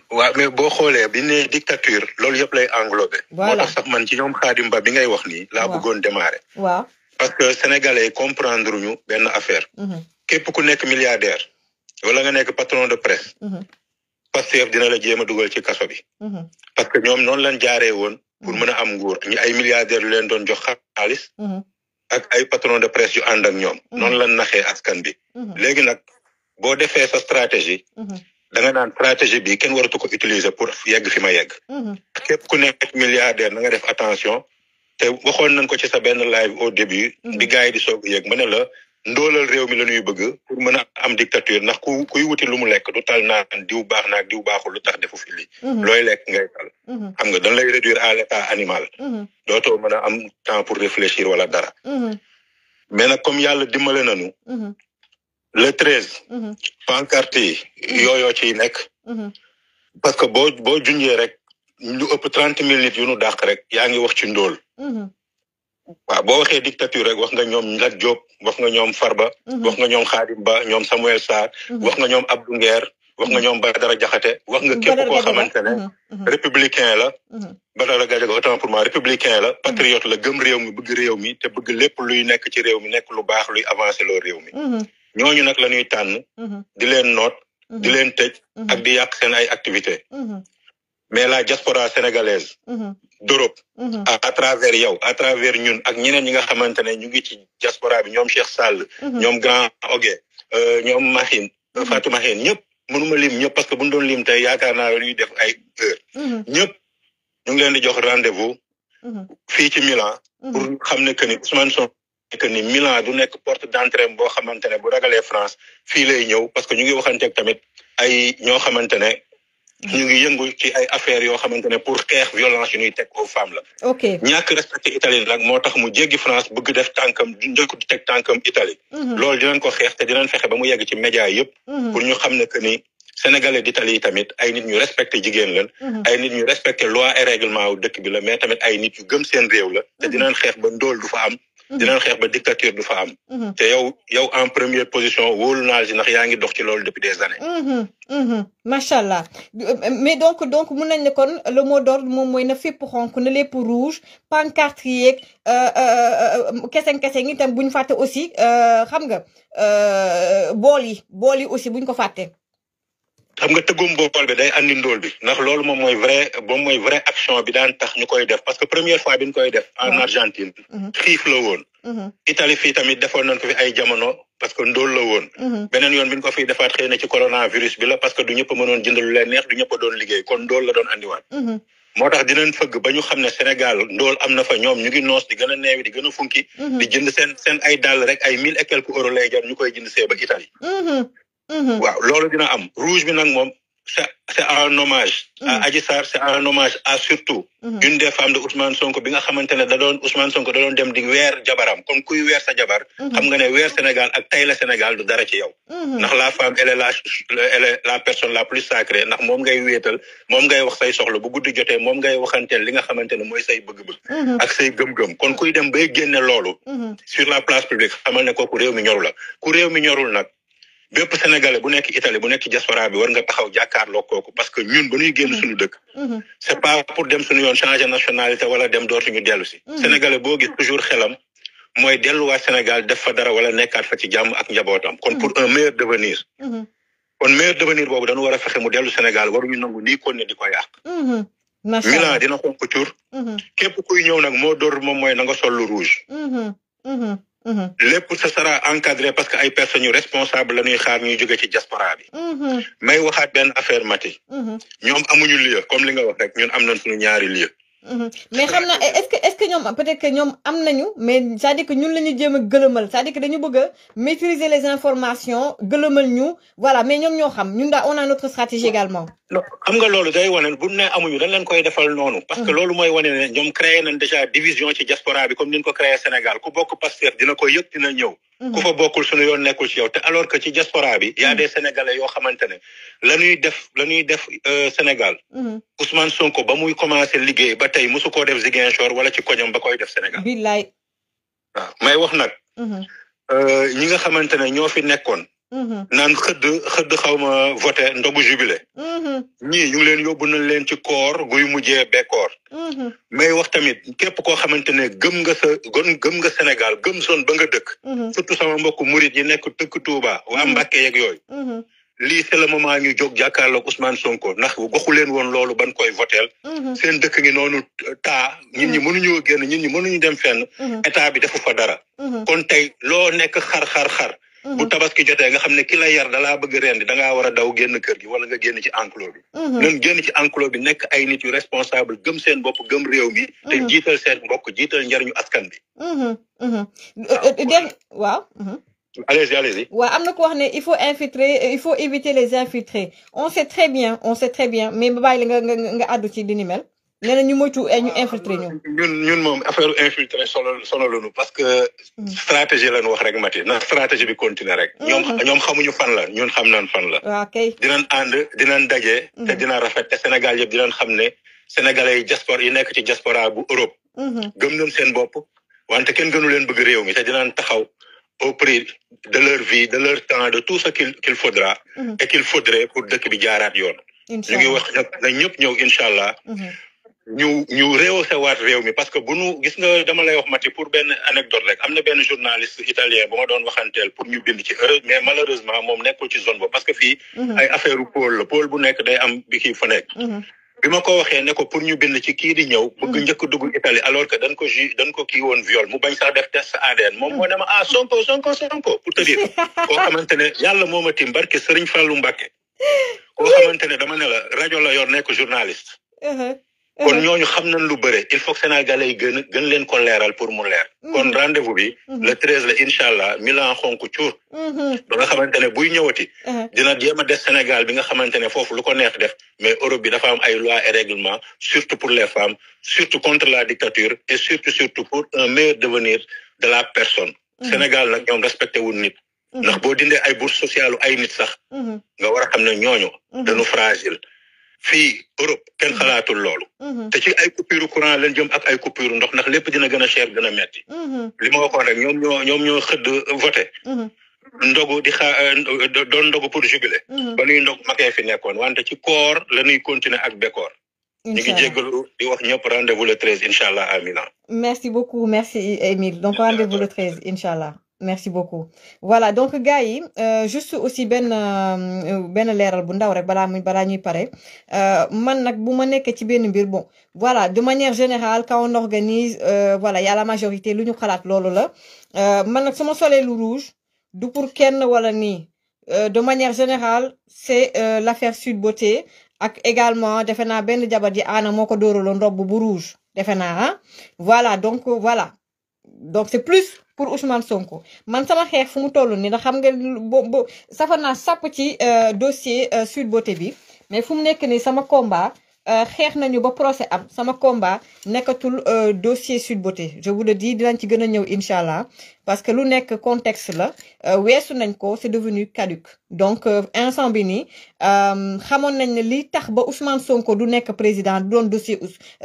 waaw mais boo xoolee bi ne dictature loolu yëpp lay englobé. voilà moo tax sax man ci ñoom Khadim Ba bi ngay wax nii. laa bëggoon démarrer. waaw parce que sénégalais comprendre ñu benn affaire. képp ku nekk milliardaire. wala nga nekk patron de presse. Pastef dina la jéem a dugal ci kaso bi. parce que ñoom noonu lañ jaaree woon pour mën a am nguur ñi ay milliardaires yu leen doon jox xaalis. ak ay patron de presse yu ànd ak ñoom. noonu lañ naxee askan bi. léegi nag boo defee sa stratégie. da nga naan stratégie bi kenn waratu ko utiliser pour yegg fi ma yegg. képp ku nekk milliardaire na nga def attention. te waxoon nañ ko ci sa benn live au début. bi gars yi di soog a yegg ma ne la. ndoolal réew mi la ñuy bëgg pour mën a am dictature ndax kuy wuti lu mu lekk du tal naan diw baax naag diw baaxul lu tax defu fi lii looy lekk ngay tal xam nga dañ lay réduire à l'état animal dootoo mën a am temps pour réfléchir wala dara mais nag comme yàlla dimbale nañu le 13 pancarte yi yooyoo ciy nekk parce que boo junjee rek lu ëpp 30 000 nit yu nu dàq rek yaa ngi wax ci ndóol waaw boo waxee dictature rek wax nga ñoom Lat Diop wax nga ñoom Farba wax nga ñoom Khadim Ba ñoom Samuel Sarr wax nga ñoom Abdou Nguer wax nga ñoom Badara Diakhaté wax nga képp koo xamante ne républicain la Badara Gadiaga autant pour moi républicain la patriote la gëm réew mi bëgg réew mi te bëgg lépp luy nekk ci réew mi nekk lu baax luy avancer loo réew mi ñooñu nag la ñuy tànn di leen noot di leen tëj ak di yàq seen ay activités mais la diaspora sénégalaise d'Europe à travers yow à travers ñun ak ñeneen ñi nga xamante ne ñu ngi ci diaspora bi ñoom Cheikh Sall ñoom Grand Ogué ñoom Mahine Fatou Mahine ñëpp mënuma lim ñëpp parce que bu ñu doon lim tey yaakaar naa ñuy def ay heure ñëpp ñu ngi leen di jox rendez-vous fii ci Milan pour xam ne que ni Ousmane Sonko que ni Milan du nekk porte d'entrée boo xamante ne bu ragalee France fii lay ñëw parce que ñu ngi waxanteeg tamit ay ñoo xamante ne ñu ngi yëngu ci ay affaires yoo xamante ne pour xeex violence yu ñuy teg aux femmes la. ok ñàkk respecté Italie nag moo tax mu jéggi France bëgg def tànkam njëkk di teg tànkam Italie. loolu dinañ ko xeex te dinañ fexe ba mu yegg ci média yëpp. pour ñu xam ne que ni sénégalais d'Italie yi tamit ay nit ñu respecté jigéen lañ. ay nit ñu respecté loi et règlement wu dëkk bi la mais tamit ay nit yu gëm seen réew la. te dinañ xeex ba ndóol du fa am. dinañ xeex ba dictature du fa am. te yow en première position wóolu naa si ndax yaa ngi dox ci loolu depuis des années. macha allah mais donc mun nañ ne kon le mot d'ordre moom mooy na fépp xonk na lépp rouge pancarte yeeg kese ngi tam bu ñu fàtte aussi xam nga bool yi aussi bu ñu ko fàtte. xam nga tëggum bool bi day andi ndóol bi ndax loolu moom mooy vrai action bi daan tax ñu koy def parce que première fois bi ñu koy def en Argentine xiif la woon Italie fii tamit defoon nañ ko fi ay jamono parce que ndóol la woon beneen yoon bi ñu ko fiy defaat xëy na ci coronavirus bi la parce que du ñëpp a mënoon jënd lu leen neex du ñëpp a doon liggéey kon ndóol la doon andiwaat moo tax dinañ fëgg ba ñu xam ne Sénégal ndóol am na fa ñoom ñu ngi noos di gën a neewi di gën a funki di jënd seen ay dàll rek ay 1000 et quelques euros lay jar ñu koy jënd see ba Italie waaw loolu dina am rouge bi nag moom c'est un hommage à Adji Sarr c'est un hommage à surtout une des femmes de Ousmane Sonko bi nga xamante ne Ousmane Sonko da doon dem di weer jabaram comme kuy weer sa jabar xam nga ne weer Sénégal ak tay la Sénégal du dara ci yow ndax la femme elle est la personne la plus sacrée ndax moom ngay wéetal moom ngay wax say soxla bu guddi jotee moom ngay waxanteel li nga xamante ne mooy say bëgg-bëgg ak say gëm-gëm kon kuy dem bay génne loolu sur la place publique xamal ne kooku réew mi ñorul la ku réew mi ñorul nag bépp sénégalais bu nekk Italie bu nekk diaspora bi war nga taxaw jàkkaarloo kooku parce que ñun ba ñuy génn suñu dëkk c'est pas pour dem suñu yoon changer nationalité wala dem dootuñu dellu si sénégalais boo gis toujours xelam mooy delluwaat Sénégal def fa dara wala nekkaat fa ci jàmm ak njabootam kon pour un meilleur devenir kon meilleur devenir boobu dañu war a fexe mu dellu Sénégal waruñu nangu nii kon ne di ko yàq macha Milan allah dina xonk cur képp kuy ñëw nag moo door moom mooy na nga sol lu rouge lépp ça sera encadré parce que ay personnes yu responsable la ñuy xaar ñuy jóge ci diaspora bi may waxaat benn affaire Mati ñoom amuñu lieu comme li nga wax rek ñun am nañ suñu ñaari lieu mais xam naa est-ce que ñoom peut-être que ñoom am nañu mais c'est-à-dire que ñun la ñu jéem a gëlëmal c'est-à-dire que dañu bëgg a maîtriser les informations gëlëmal ñu voilà mais ñoom ñoo xam ñun daal on a notre stratégie également. non xam nga loolu day wane bu ne amuñu dañ leen koy defal noonu. parce que loolu mooy wane ne ñoom créé nañ déjà division ci diaspora bi comme ni ñu ko créé Sénégal ku bokk Pastef dina ko yëg dina ñëw. ku fa bokkul suñu yoon nekkul ci yow te alors que ci diaspora bi y a des Sénégalais yoo xamante ne la ñuy def Sénégal. Ousmane Sonko ba muy commencé liggéey ba tey mosu koo def Ziguinchor wala ci koñam ba koy def Sénégal. billaay. waaw may wax nag. ñi nga xamante ne ñoo fi nekkoon. naan xëdd xaw ma voté ndogu jubilé. ñii ñu ngi leen yóbbu nañ leen ci koor guy mujjee bekkoor. may wax tamit képp koo xamante ne gëm nga Sénégal gëm zone ba nga dëkk. surtout sama mbokk murit yi nekk dëkk Touba waa Mbàkke yeeg yooyu. lii c'est le moment ñu jóg jàkkaarloog Ousmane Sonko ndax waxu leen woon loolu ban koy voteel seen dëkk ngi noonu taa ñit ñi mënuñoo génn ñit ñi mënuñu dem fenn état bi defu fa dara kon tey loo nekk xar bu tabaski jotee nga xam ne ki la yar dalaa bëgg rendi da ngaa war a daw génn kër gi wala nga génn ci enclos bi nan génn ci enclos bi nekk ay nit yu responsable gëm seen bopp gëm réew mi te jiital seen mbokk jiital njariñu askan bi waaw allez-y. waaw am na ko wax ne il faut éviter les infiltrés on sait très bien mais ba bàyyi la nga àddu ci li ni mel nee na ñu moytu ñu infiltré ñun moom affaire infiltré sonalunu parce que stratégie lañ wax rek Mati na stratégie bi continuer rek ñoom xamuñu fan la ñun xam nañ fan la waaw kay dinañ ànd dinañ daje te dina rafet te Sénégal yëpp dinañ xam ne sénégalais yi diaspora yi nekk ci diaspora bu Europe gëm nañ seen bopp wante kenn gënu leen bëgg réew mi te dinañ taxaw au prix de leur vie de leur temps de tout ce qu'il faudra et qu'il faudrait pour dëkk bi jaaraat yoon ñu ngi wax na ñëpp ñëw incha allah ñu rehaussé waat réew mi parce que bu nu gis nga dama lay wax Mati pour benn anecdote rek am na benn journaliste italien bu ma doon waxanteel pour ñu bind ci heure mais malheureusement moom nekkul ci zone boobu parce que fii ay affaire pôle bu nekk day am bi kii fa nekk bi ma ko waxee ne ko pour ñu bind ci kii di ñëw bëgg njëkk dugg Italie alors que dañ ko kii woon viol mu bañ sax def test ADN moom moo ne ma Sonko pour te dire koo xamante ne yàlla moo ma tim barke Serigne Fallou Mbacké koo xamante ne dama ne la rajo la yor nekk journaliste kon ñooñu xam nañ lu bëre il faut que Sénégalais yi gën leen ko leeral pour mu leer kon rendez-vous bi le 13 la incha allah Milan xonk cuur ba nga xamante ne buy ñëwati dina jéem a des Sénégal bi nga xamante ne foofu lu ko neex def mais Europe bi dafa am ay lois et règlements surtout pour les femmes surtout contre la dictature et surtout pour un meilleur devenir de la personne Sénégal nag ñoom respecté wul nit ndax boo dindee ay bourse sociale ay nit sax nga war a xam ne ñooñu dañu fragile fii Europe kenn xalaatul loolu te ci ay coupure courant leen jëm ak ay coupure ndox ndax lépp dina gën a cher gën a metti li ma waxoon rek ñoom ñoo xëdd voté ndogu di doon ndogu pour jubilé ba nuy ndog makee fi nekkoon wante ci koor la ñuy continuer ak bekkoor ñu ngi jéggalu di wax ñëpp rendez-vous le 13 incha allah à Milan. Merci beaucoup merci Émile donc rendez-vous le 13 incha allah. Merci beaucoup voilà donc gars yi juste aussi benn leeral bu ndaw rek balaa ñuy pare man nag bu ma nekkee ci benn mbir bon voilà de manière générale quand on organise voilà y a la majorité lu ñu xalaat loolu la man nag sama solee lu rouge du pour kenn wala nii de manière générale c'est l'affaire Sweet Beauté ak également defe naa benn jabar ji aana moo ko dóoraloon robe bu rouge defe naa voilà donc c'est plus pour Ousmane Sonko man sama xeex fu mu toll nii ndax xam nga bo safa naa sàpp ci dossier Sweet Beauté bi mais fu mu nekk nii sama combat xeex nañu ba procès am sama combat nekkatul dossier Sweet Beauté je vous le dis dinañ ci gën a ñëw incha allah parce que lu nekk contexte la weesu nañ ko c'est devenu caduc donc instant bi nii xamoon nañ ne li tax ba Ousmane Sonko du nekk président du doon dossier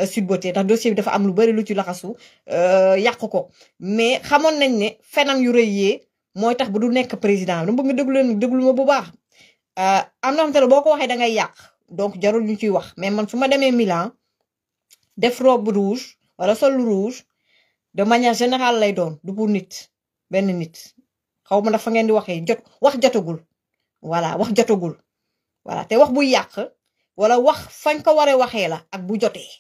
Sweet Beauté ndax dossier bi dafa am lu bari lu ci laxasu yàq ko mais xamoon nañ ne fenam yu rëy yee mooy tax ba du nekk président dama bëgg nga déglu ma bu baax am na xam te ne boo ko waxee da ngay yàq donc jarul ñu ciy wax mais man su ma demee Milan def robe rouge wala sol rouge de manière générale lay doon du pour nit benn nit xaw ma dafa ngeen di waxee wax jotagul voilà wax jotagul voilà te wax buy yàq wala wax fañ ko waree waxee la ak bu jotee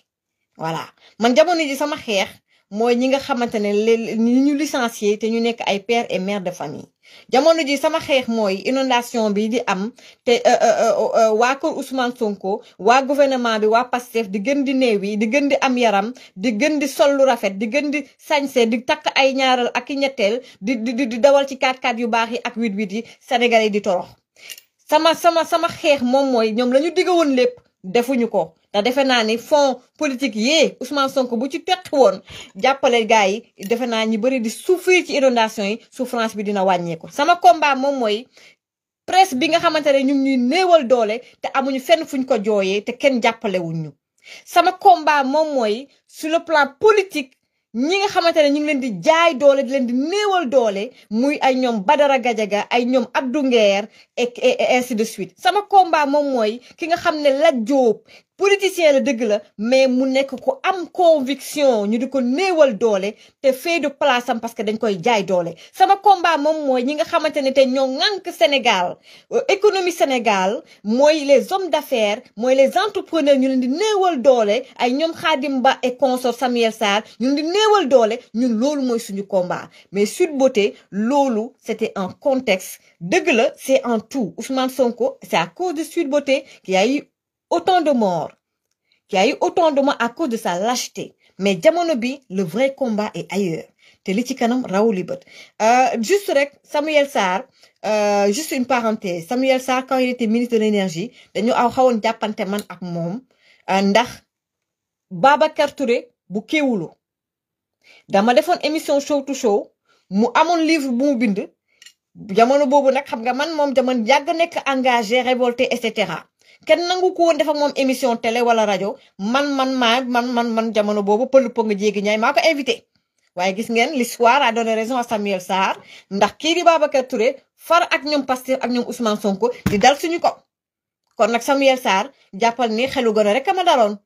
voilà man jamono ji sama xeex mooy ñi nga xamante ne ñi ñu licencié te ñu nekk ay père et mère de famille jamono ji sama xeex mooy inondation bi di am te waa kër Ousmane Sonko waa gouvernement bi waa Pastef di gën di néew yi di gën di am yaram di gën di sol lu rafet di gën di sañse di takk ay ñaaral ak i ñetteel di dawal ci 4x4 yu baax yi ak 8x8 yi Sénégalais di torox sama xeex moom mooy ñoom la ñu digga woon lépp defuñu ko te defe naa ni fond politique yee Ousmane Sonko bu ci teq woon jàppale gars yi defe naa ñi bëri di souffrir ci inondation yi souffrance bi dina wàññeeku. sama combat moom mooy presse bi nga xamante ne ñu ngi ñuy néewal doole te amuñu fenn fuñ ko jooyee te kenn jàppale wuñ ñu. sama combat moom mooy sur le plan politique ñi nga xamante ne ñu ngi leen di jaay doole di leen di néewal doole muy ay ñoom Badara Gadiaga ay ñoom Abdou Nguer et ainsi de suite. sama combat moom mooy ki nga xam ne Lat Diop politicien la dëgg la mais mu nekk ko am conviction ñu di ko néewal doole te fee de place am parce que dañ koy jaay doole. sama combat moom mooy ñi nga xamante ne te ñoo ŋànk Sénégal économie Sénégal mooy les hommes d'affaires mooy les entrepreneurs ñu leen di néewal doole ay ñoom Khadim Ba et consort Samuel Sarr ñu leen di néewal doole ñun loolu mooy suñu combat. mais Sweet Beauté loolu c'était un contexte dëgg la c'est en tout Ousmane Sonko c'est à cause de Sweet Beauté qu'il y a eu autant de morts, qu'il y a eu autant de morts à cause de sa lâcheté. Mais jamono bi, le vrai combat est ailleurs. Te li ci kanam raw li bët. Juste rek, Samuel Sarr, juste une parenthèse. Samuel Sarr, quand il était ministre de l'énergie, dañu aw xawoon jàppante man ak moom ndax Babacar Touré bu Kéwoulo. Dama defoon émission show to show, mu amoon livre bu mu bind. Jamono boobu nag xam nga man moom jamono yàgg nekk engagé, révolté, etc. kenn nangu ko woon def ak moom émission télé wala rajo man jamono boobu pël po nga jéegi ñaay maa ko invité waaye gis ngeen l'histoire a donné raison à Samuel Sarr ndax kii di Babacar Touré far ak ñoom Pastef ak ñoom Ousmane Sonko di dal suñu ko kon nag Samuel Sarr jàppal ni xelu gone rek ma daloon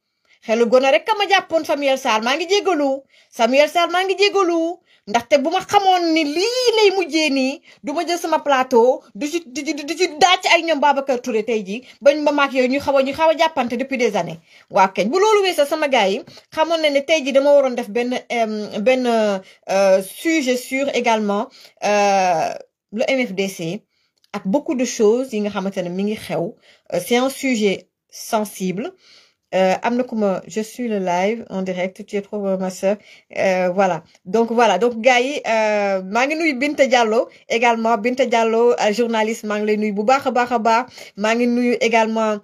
xelu gone rek ma jàppoon Samuel Sarr maa ngi jégalu Samuel Sarr maa ngi jégalu ndaxte bu ma xamoon ni lii lay mujjee nii du ma jël sama plateau du ci daaj ay ñoom Babacar Touré tey jii bañ ma maak yooyu ñu xaw a jàppante depuis des années. waaw keñ bu loolu weesoo sama gars yi xamoon na ne tey jii dama waroon def benn sujet sur également le MFDC ak beaucoup de choses yi nga xamante ne mi ngi xew c'est un sujet sensible. Amna kuma je suis le live en direct tu es trop ma sœur voilà donc gars yi maa ngi nuyu Binta Diallo également Binta Diallo journaliste maa ngi lay nuyu bu baax a baax maa ngi nuyu également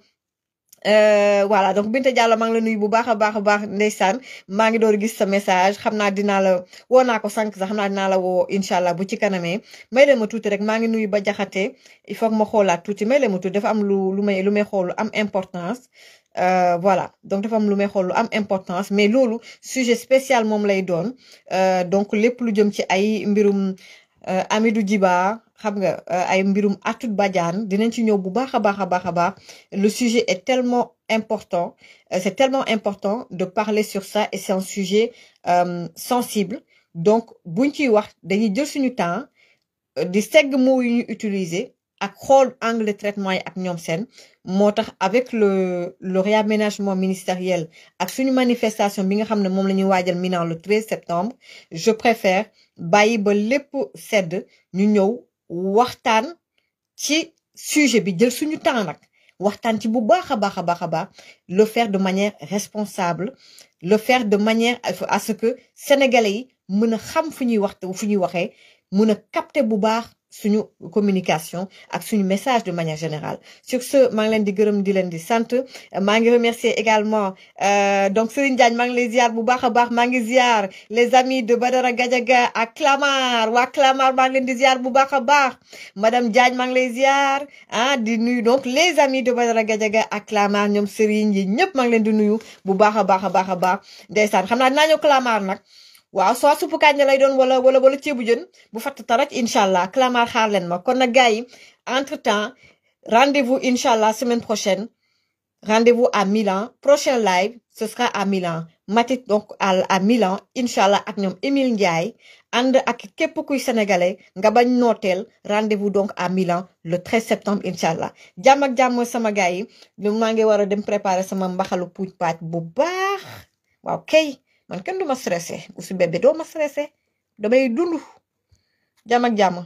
voilà donc Binta Diallo maa ngi la nuyu bu baax a baax ndeysaan maa ngi door gis sa message xam naa dinaa la woo naa ko sànq sax xam naa dinaa la woo incha allah bu ci kanamee may leen ma tuuti rek maa ngi nuyu ba jaxate il faut que ma xoolaat tuuti may leen ma tuuti dafa am lu may xool lu am importance voilà donc dafa am lu may xool lu am importance mais loolu sujet spécial moom lay doon donc lépp lu jëm ci ay mbirum Amidou Djiba xam nga ay mbirum Atout Badiane dinañ ci ñëw bu baax a baax le sujet est tellement important c'est tellement important de parler sur ça et c'est un sujet sensible donc buñ ciy wax dañuy jël suñu temps di segg mots yu ñu utiliser ak xool angle de traitement yi ak ñoom seen moo tax avec le réaménagement ministériel ak suñu manifestation bi nga xam ne moom la ñuy waajal Milan le 13 septembre je préfère bàyyi ba lépp sedd ñu ñëw waxtaan ci sujet bi jël suñu temps nag waxtaan ci bu baax a baax le faire de manière responsable le faire de manière à ce que sénégalais yi mën a xam fu ñuy waxee mën a capter bu baax suñu communication ak suñu message de manière générale sur ce maa ngi leen di gërëm di leen di sant maa ngi remercier également donc Serigne Diagne maa ngi lay ziar bu baax a baax maa ngi ziar les amis de Badara Gadiaga ak Clamart waa Clamart maa ngi leen di ziar bu baax a baax madame Diagne maa ngi lay ziar di nuyu donc les amis de Badara Gadiaga ak Clamart ñoom Serigne yi ñëpp maa ngi leen di nuyu bu baax a baax ndeysaan xam naa dinaa ñëw Clamart nag waaw soit suppu kànja lay doon wala ceebu jën bu fatt taraj incha allah Clamart xaar leen ma kon nag gars yi entre temps rendez-vous incha allah semaine prochaine rendez-vous à Milan prochain live ce sera à Milan Matit donc à Milan inshallah ak ñom Émile Ndiaye and ak képp kuy sénégalais nga bañ notel rendez-vous donc à Milan le 13 septembre inshallah jàmm ak jàmm sama gars yi maa ngi war a dem préparer sama mbaxalu puuj paaj bu baax waaw kay man kenn du ma stressé Ouzou Bébé doo ma stressé damay dund jàmm ak jàmm